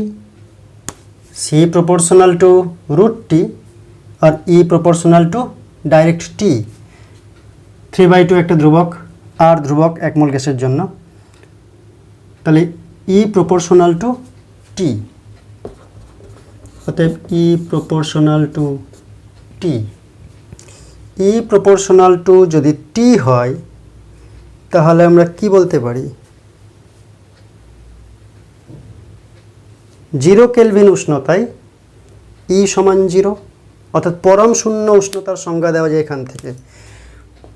C = √T আর E = ডাইরেক্ট T। 3/2 একটা ধ্রুবক, আর ধ্রুবক 1 মোল গ্যাসের জন্য, তাহলে E = T, অতএব E = T। E = যদি T হয় তাহলে আমরা কি বলতে পারি, 0 কেলভিন উষ্ণতায় E = 0, অর্থাৎ পরম শূন্য উষ্ণতার সংজ্ঞা দেওয়া যায় এখান থেকে।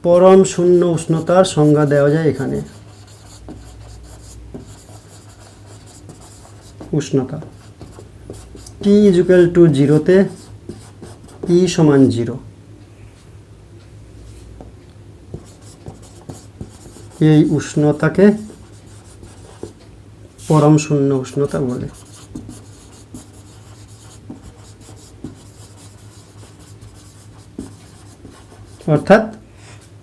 পরম শূন্য উষ্ণতার সংজ্ঞা দেওয়া যায় এখানে, উষ্ণতা T = 0-তে E = 0। এই উষ্ণতাকে পরম শূন্য উষ্ণতা বলে। অর্থাৎ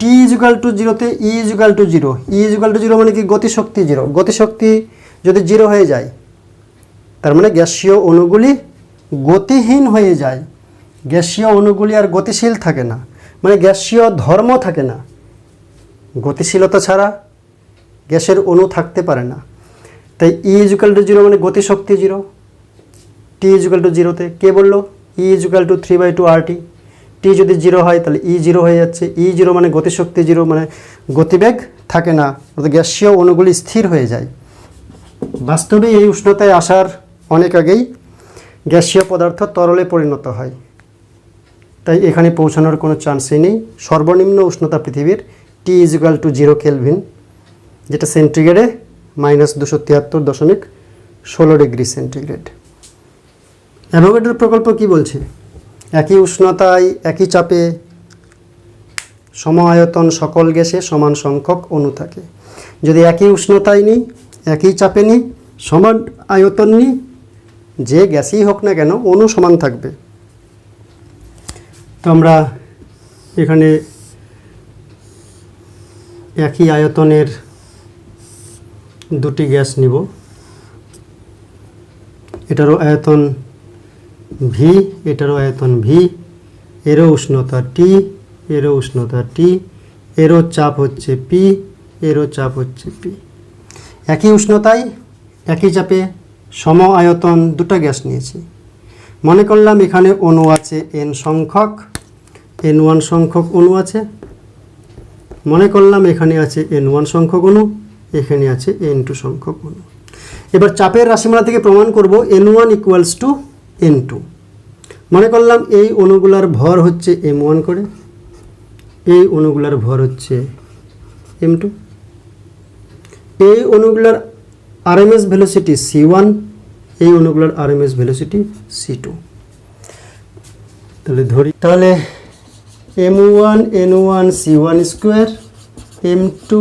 T = 0-তে E = 0, E = 0 মানে কি, গতিশক্তি 0। গতিশক্তি যদি 0 হয়ে যায় তার মানে গ্যাসীয় অণুগুলি গতিহীন হয়ে যায়, গ্যাসীয় অণুগুলি আর গতিশীল থাকে না, মানে গ্যাসীয় ধর্ম থাকে না। গতিশীলতা ছাড়া গ্যাসের অণু থাকতে পারে না। তাই ই ইজুকাল টু জিরো মানে গতিশক্তি জিরো, টি ইজুকাল টু জিরোতে কে বললো ই ইজুকাল টু 3/2 RT। টি যদি জিরো হয় তাহলে ই জিরো হয়ে যাচ্ছে, ই জিরো মানে গতিশক্তি জিরো, মানে গতিবেগ থাকে না, অর্থাৎ গ্যাসীয় অণুগুলি স্থির হয়ে যায়। বাস্তবে এই উষ্ণতায় আসার অনেক আগেই গ্যাসীয় পদার্থ তরলে পরিণত হয়, তাই এখানে পৌঁছানোর কোনো চান্সই নেই। সর্বনিম্ন উষ্ণতা পৃথিবীর টি ইজুকাল টু 0 কেলভিন, যেটা সেন্টিগ্রেডে -273.16 ডিগ্রি সেন্টিগ্রেড। অ্যাভোগাড্রোর প্রকল্প কি বলছে? একই উষ্ণতায় একই চাপে সম আয়তন সকল গ্যাসে সমান সংখ্যক অণু থাকে। যদি একই উষ্ণতায় নিই, একই চাপে নিই, সমান আয়তন নিই, যে গ্যাসই হোক না কেন অণু সমান থাকবে। তো আমরা এখানে একই আয়তনের দুটি গ্যাস নিব, এটারও আয়তন ভি, এটারও আয়তন ভি, এরও উষ্ণতা টি, এরও উষ্ণতা টি, এরও চাপ হচ্ছে পি, এরও চাপ হচ্ছে পি। একই উষ্ণতায় একই চাপে সম আয়তন দুটো গ্যাস নিয়েছি। মনে করলাম এখানে অণু আছে n সংখ্যক, n1 সংখ্যক অণু আছে। মনে করলাম এখানে আছে n1 সংখ্যক অণু, এখানে আছে n2 সংখ্যক অণু। এবার চাপের রাশিমালা থেকে প্রমাণ করব n1 = n2। মনে করলাম এই অণুগুলার ভর হচ্ছে m1 করে, এই অণুগুলার ভর হচ্ছে m2, এই অণুগুলার RMS ভেলোসিটি c1, এই অণুগুলার RMS ভেলোসিটি c2। তাহলে ধরি, তাহলে m1 n1 c1 square, m2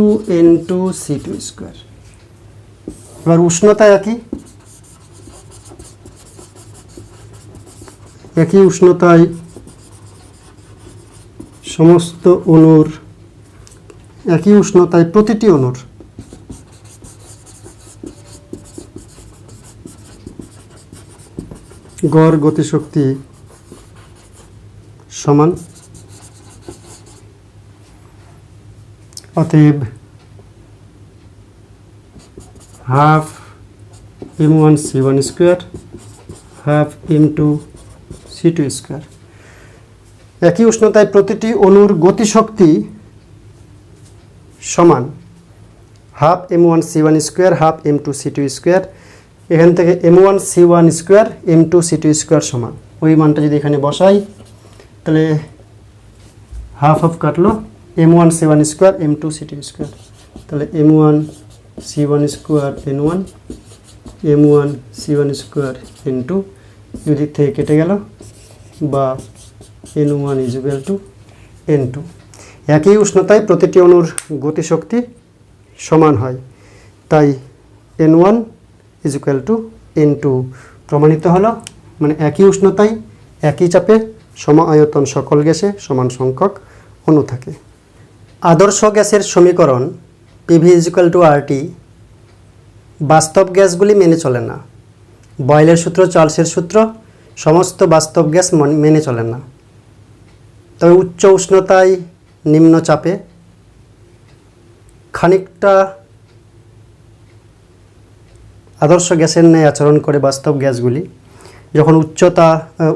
n2 c2 square. এবার উষ্ণতা একই উষ্ণতায় সমস্ত অণুর, একই উষ্ণতায় প্রতিটি অণুর গড় গতিশক্তি সমান। অতএব half m1 c1 square, half m2 c2 square. একই উষ্ণতায় প্রতিটি অণুর গতিশক্তি সমান half m1 c1 square, half m2 c2 square. এখান থেকে m1 c1 square, m2 c2 square সমান, ওই মানটা যদি এখানে বসাই তাহলে হাফ হাফ কাটলো, m1 c1 square, m2 c2 square. তাহলে m1 c1 square n1, m1 c1 square n2, এদিক থেকে কেটে গেল, বা n1 = n2। একই উষ্ণতায় প্রতিটি অণুর গতিশক্তি সমান হয়, তাই n1 = n2 প্রমাণিত হলো। মানে একই উষ্ণতায় একই চাপে সম আয়তন সকল গ্যাসে সমান সংখ্যক অণু থাকে। আদর্শ গ্যাসের সমীকরণ PV = RT বাস্তব গ্যাসগুলি মেনে চলে না। বয়েলের সূত্র, চার্লসের সূত্র সমস্ত বাস্তব গ্যাস মেনে চলে না। তবে উচ্চ উষ্ণতায় নিম্ন চাপে খানিকটা আদর্শ গ্যাসের ন্যায় আচরণ করে বাস্তব গ্যাসগুলি। যখন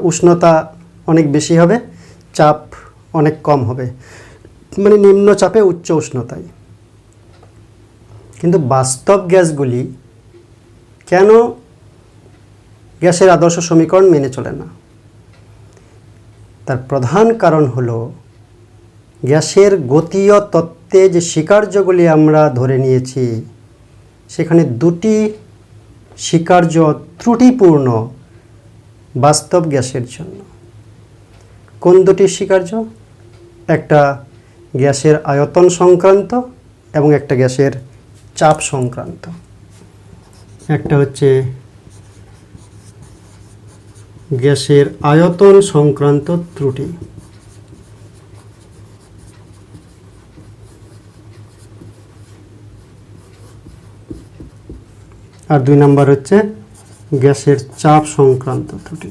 উষ্ণতা অনেক বেশি হবে, চাপ অনেক কম হবে, মানে নিম্ন চাপে উচ্চ উষ্ণতায়। কিন্তু বাস্তব গ্যাসগুলি কেন গ্যাসের আদর্শ সমীকরণ মেনে চলে না? তার প্রধান কারণ হলো গ্যাসের গতীয় তত্ত্বে যে স্বীকার্যগুলি আমরা ধরে নিয়েছি, সেখানে দুটি স্বীকার্য ত্রুটিপূর্ণ বাস্তব গ্যাসের জন্য। কোন দুটি স্বীকার্য? একটা গ্যাসের আয়তন সংক্রান্ত এবং একটা গ্যাসের চাপ সংক্রান্ত। একটা হচ্ছে গ্যাসের আয়তন সংক্রান্ত ত্রুটি, আর 2 নম্বর হচ্ছে গ্যাসের চাপ সংক্রান্ত ত্রুটি।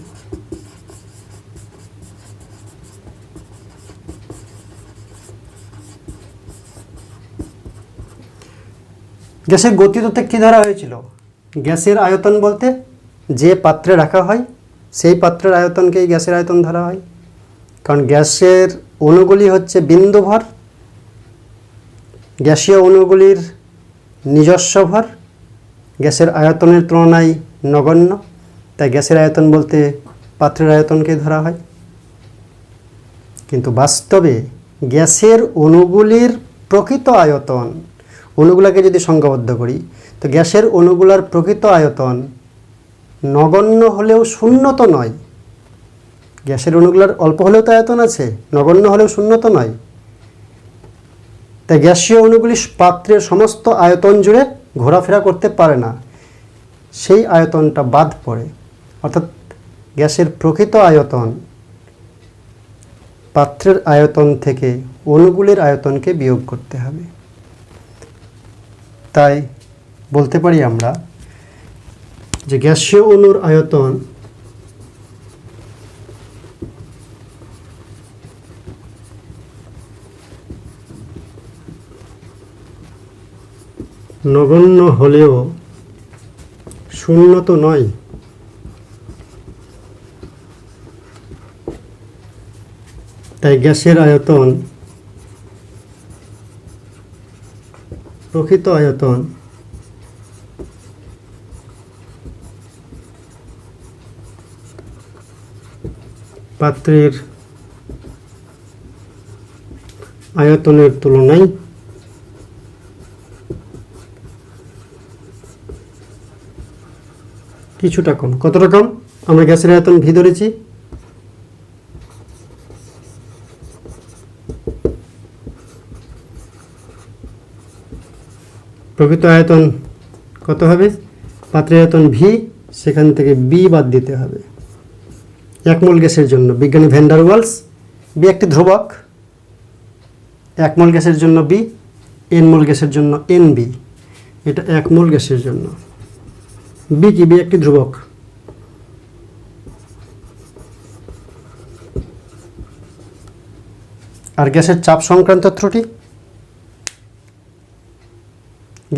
গ্যাসের গতিতত্ত্বে কী ধরা হয়েছিল? গ্যাসের আয়তন বলতে যে পাত্রে রাখা হয় সেই পাত্রের আয়তনকেই গ্যাসের আয়তন ধরা হয়, কারণ গ্যাসের অণুগুলি হচ্ছে বিন্দুভর, গ্যাসীয় অণুগুলির নিজস্ব ভর গ্যাসের আয়তনের তুলনায় নগণ্য, তাই গ্যাসের আয়তন বলতে পাত্রের আয়তনকে ধরা হয়। কিন্তু বাস্তবে গ্যাসের অণুগুলির প্রকৃত আয়তন, অণুগুলোকে যদি সংজ্ঞাবদ্ধ করি তো গ্যাসের অণুগুলার প্রকৃত আয়তন নগণ্য হলেও শূন্য তো নয়। গ্যাসের অণুগুলার অল্প হলেও তো আয়তন আছে, নগণ্য হলেও শূন্য তো নয়। তাই গ্যাসীয় অণুগুলি পাত্রের সমস্ত আয়তন জুড়ে ঘোরাফেরা করতে পারে না, সেই আয়তনটা বাদ পড়ে। অর্থাৎ গ্যাসের প্রকৃত আয়তন পাত্রের আয়তন থেকে অণুগুলির আয়তনকে বিয়োগ করতে হবে। তাই বলতে পারি আমরা যে গ্যাসীয় অণুর আয়তন নগণ্য হলেও শূন্য তো নয়। তাই গ্যাসের আয়তন প্রকৃত আয়তন পাত্রের আয়তনের তুলনায় কিছুটা কম। কত রকম? আমরা গ্যাসের আয়তন ভি ধরেছি, প্রকৃত আয়তন কত হবে? পাত্রের আয়তন ভি, সেখান থেকে বি বাদ দিতে হবে। 1 মোল গ্যাসের জন্য বিজ্ঞানী ভ্যান ডার ওয়ালস, বি একটি ধ্রুবক, 1 মোল গ্যাসের জন্য বি, n মোল গ্যাসের জন্য এন বি। এটা 1 মোল গ্যাসের জন্য বি কি? বি একটি ধ্রুবক। আর গ্যাসের চাপ সংক্রান্ত ত্রুটি,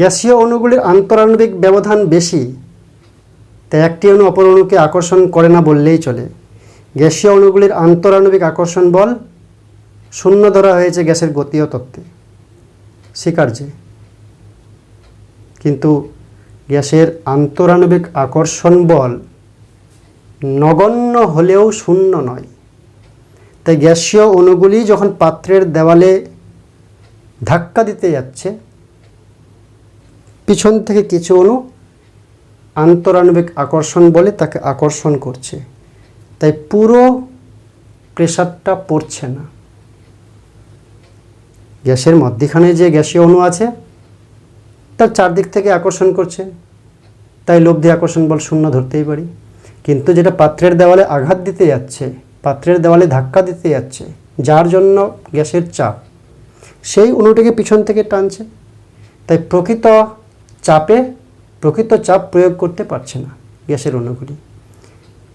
গ্যাসীয় অণুগুলির আন্তরাণবিক ব্যবধান বেশি, তাই একটি অণু অপর অণুকে আকর্ষণ করে না বললেই চলে। গ্যাসীয় অণুগুলির আন্তরাণবিক আকর্ষণ বল 0 ধরা হয়েছে গ্যাসের গতীয় তত্ত্বে, স্বীকার্যে। কিন্তু গ্যাসের আন্তরাণবিক আকর্ষণ বল নগণ্য হলেও 0 নয়। তাই গ্যাসীয় অণুগুলি যখন পাত্রের দেওয়ালে ধাক্কা দিতে যাচ্ছে, পিছন থেকে কিছু অণু আন্তরাণবিক আকর্ষণ বলে তাকে আকর্ষণ করছে, তাই পুরো প্রেসারটা পড়ছে না। গ্যাসের মধ্যখানে যে গ্যাসীয় অণু আছে তার চারদিক থেকে আকর্ষণ করছে, তাই লব্ধি আকর্ষণ বল 0 ধরতেই পারি। কিন্তু যেটা পাত্রের দেওয়ালে আঘাত দিতে যাচ্ছে, পাত্রের দেওয়ালে ধাক্কা দিতে যাচ্ছে, যার জন্য গ্যাসের চাপ, সেই অণুটিকে পিছন থেকে টানছে, তাই প্রকৃত চাপ প্রয়োগ করতে পারছে না গ্যাসের অণুগুলি,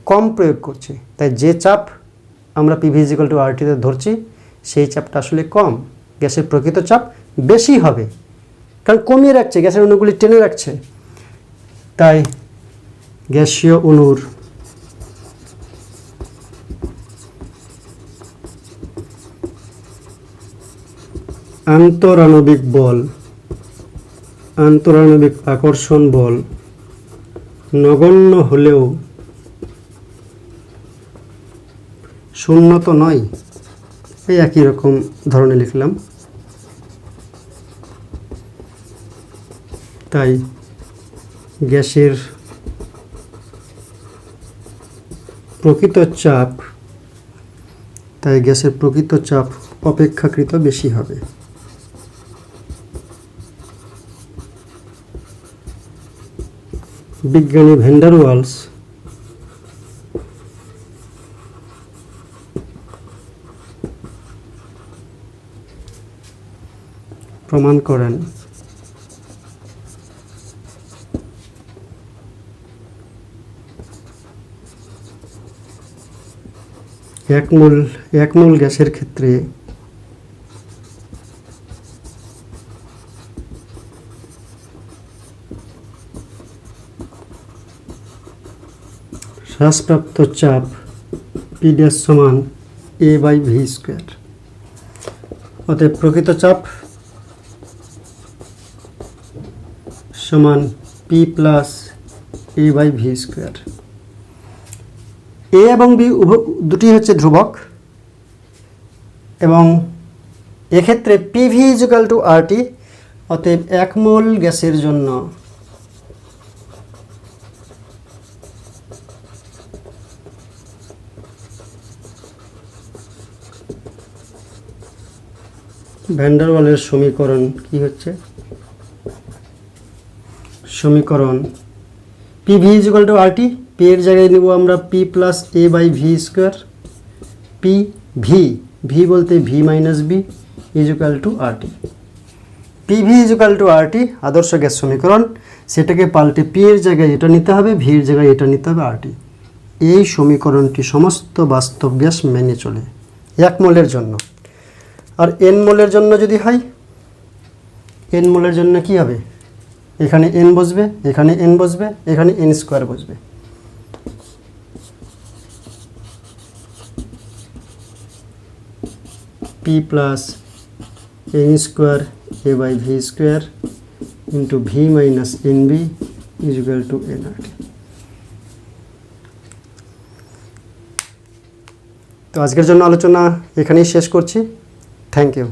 কম প্রয়োগ করছে। তাই যে চাপ আমরা PV=RT ধরছি সেই চাপটা আসলে কম, গ্যাসের প্রকৃত চাপ বেশি হবে, কারণ কমিয়ে রাখছে, গ্যাসের অণুগুলি টেনে রাখছে। তাই গ্যাসীয় অণুর আন্তরাণবিক বল, আন্তরাণবিক আকর্ষণ বল নগণ্য হলেও 0 তো নয়। এই একই রকম ধরনের লিখলাম। তাই গ্যাসের প্রকৃত চাপ অপেক্ষাকৃত বেশি হবে। বিজ্ঞানী ভ্যান ডার ওয়ালস প্রমাণ করেন এক মোল গ্যাসের ক্ষেত্রে হ্রাসপ্রাপ্ত চাপ পি ড্যাশ সমান এ বাই ভি স্কোয়ার। অতএব প্রকৃত চাপ সমান P plus A by V square. A এবং বি দুটি হচ্ছে ধ্রুবক, এবং এক্ষেত্রে পিভি ইজিক্যাল টু আরটি। অতএব 1 মোল গ্যাসের জন্য ভ্যান ডার ওয়ালের সমীকরণ কি হচ্ছে? সমীকরণ PV equal to RT. P এর জায়গায় নেব আমরা P plus A by V square. P V, V বলতে V minus B equal to RT. PV equal to RT আদর্শ গ্যাস সমীকরণ, সেটাকে পাল্টে পি এর জায়গায় এটা নিতে হবে, ভি এর জায়গায় এটা নিতে হবে আরটি। এই সমীকরণটি সমস্ত বাস্তব গ্যাস মেনে চলে 1 মোলের জন্য। আর এন মোলের জন্য যদি হয়, এন মোলের জন্য কি হবে? এখানে এন বসবে, এখানে এন বসবে, এখানে এন স্কোয়ার বসবে। P plus N square A by V square into V minus N B equal to N R T. তো আজকের জন্য আলোচনা এখানেই শেষ করছি। Thank you.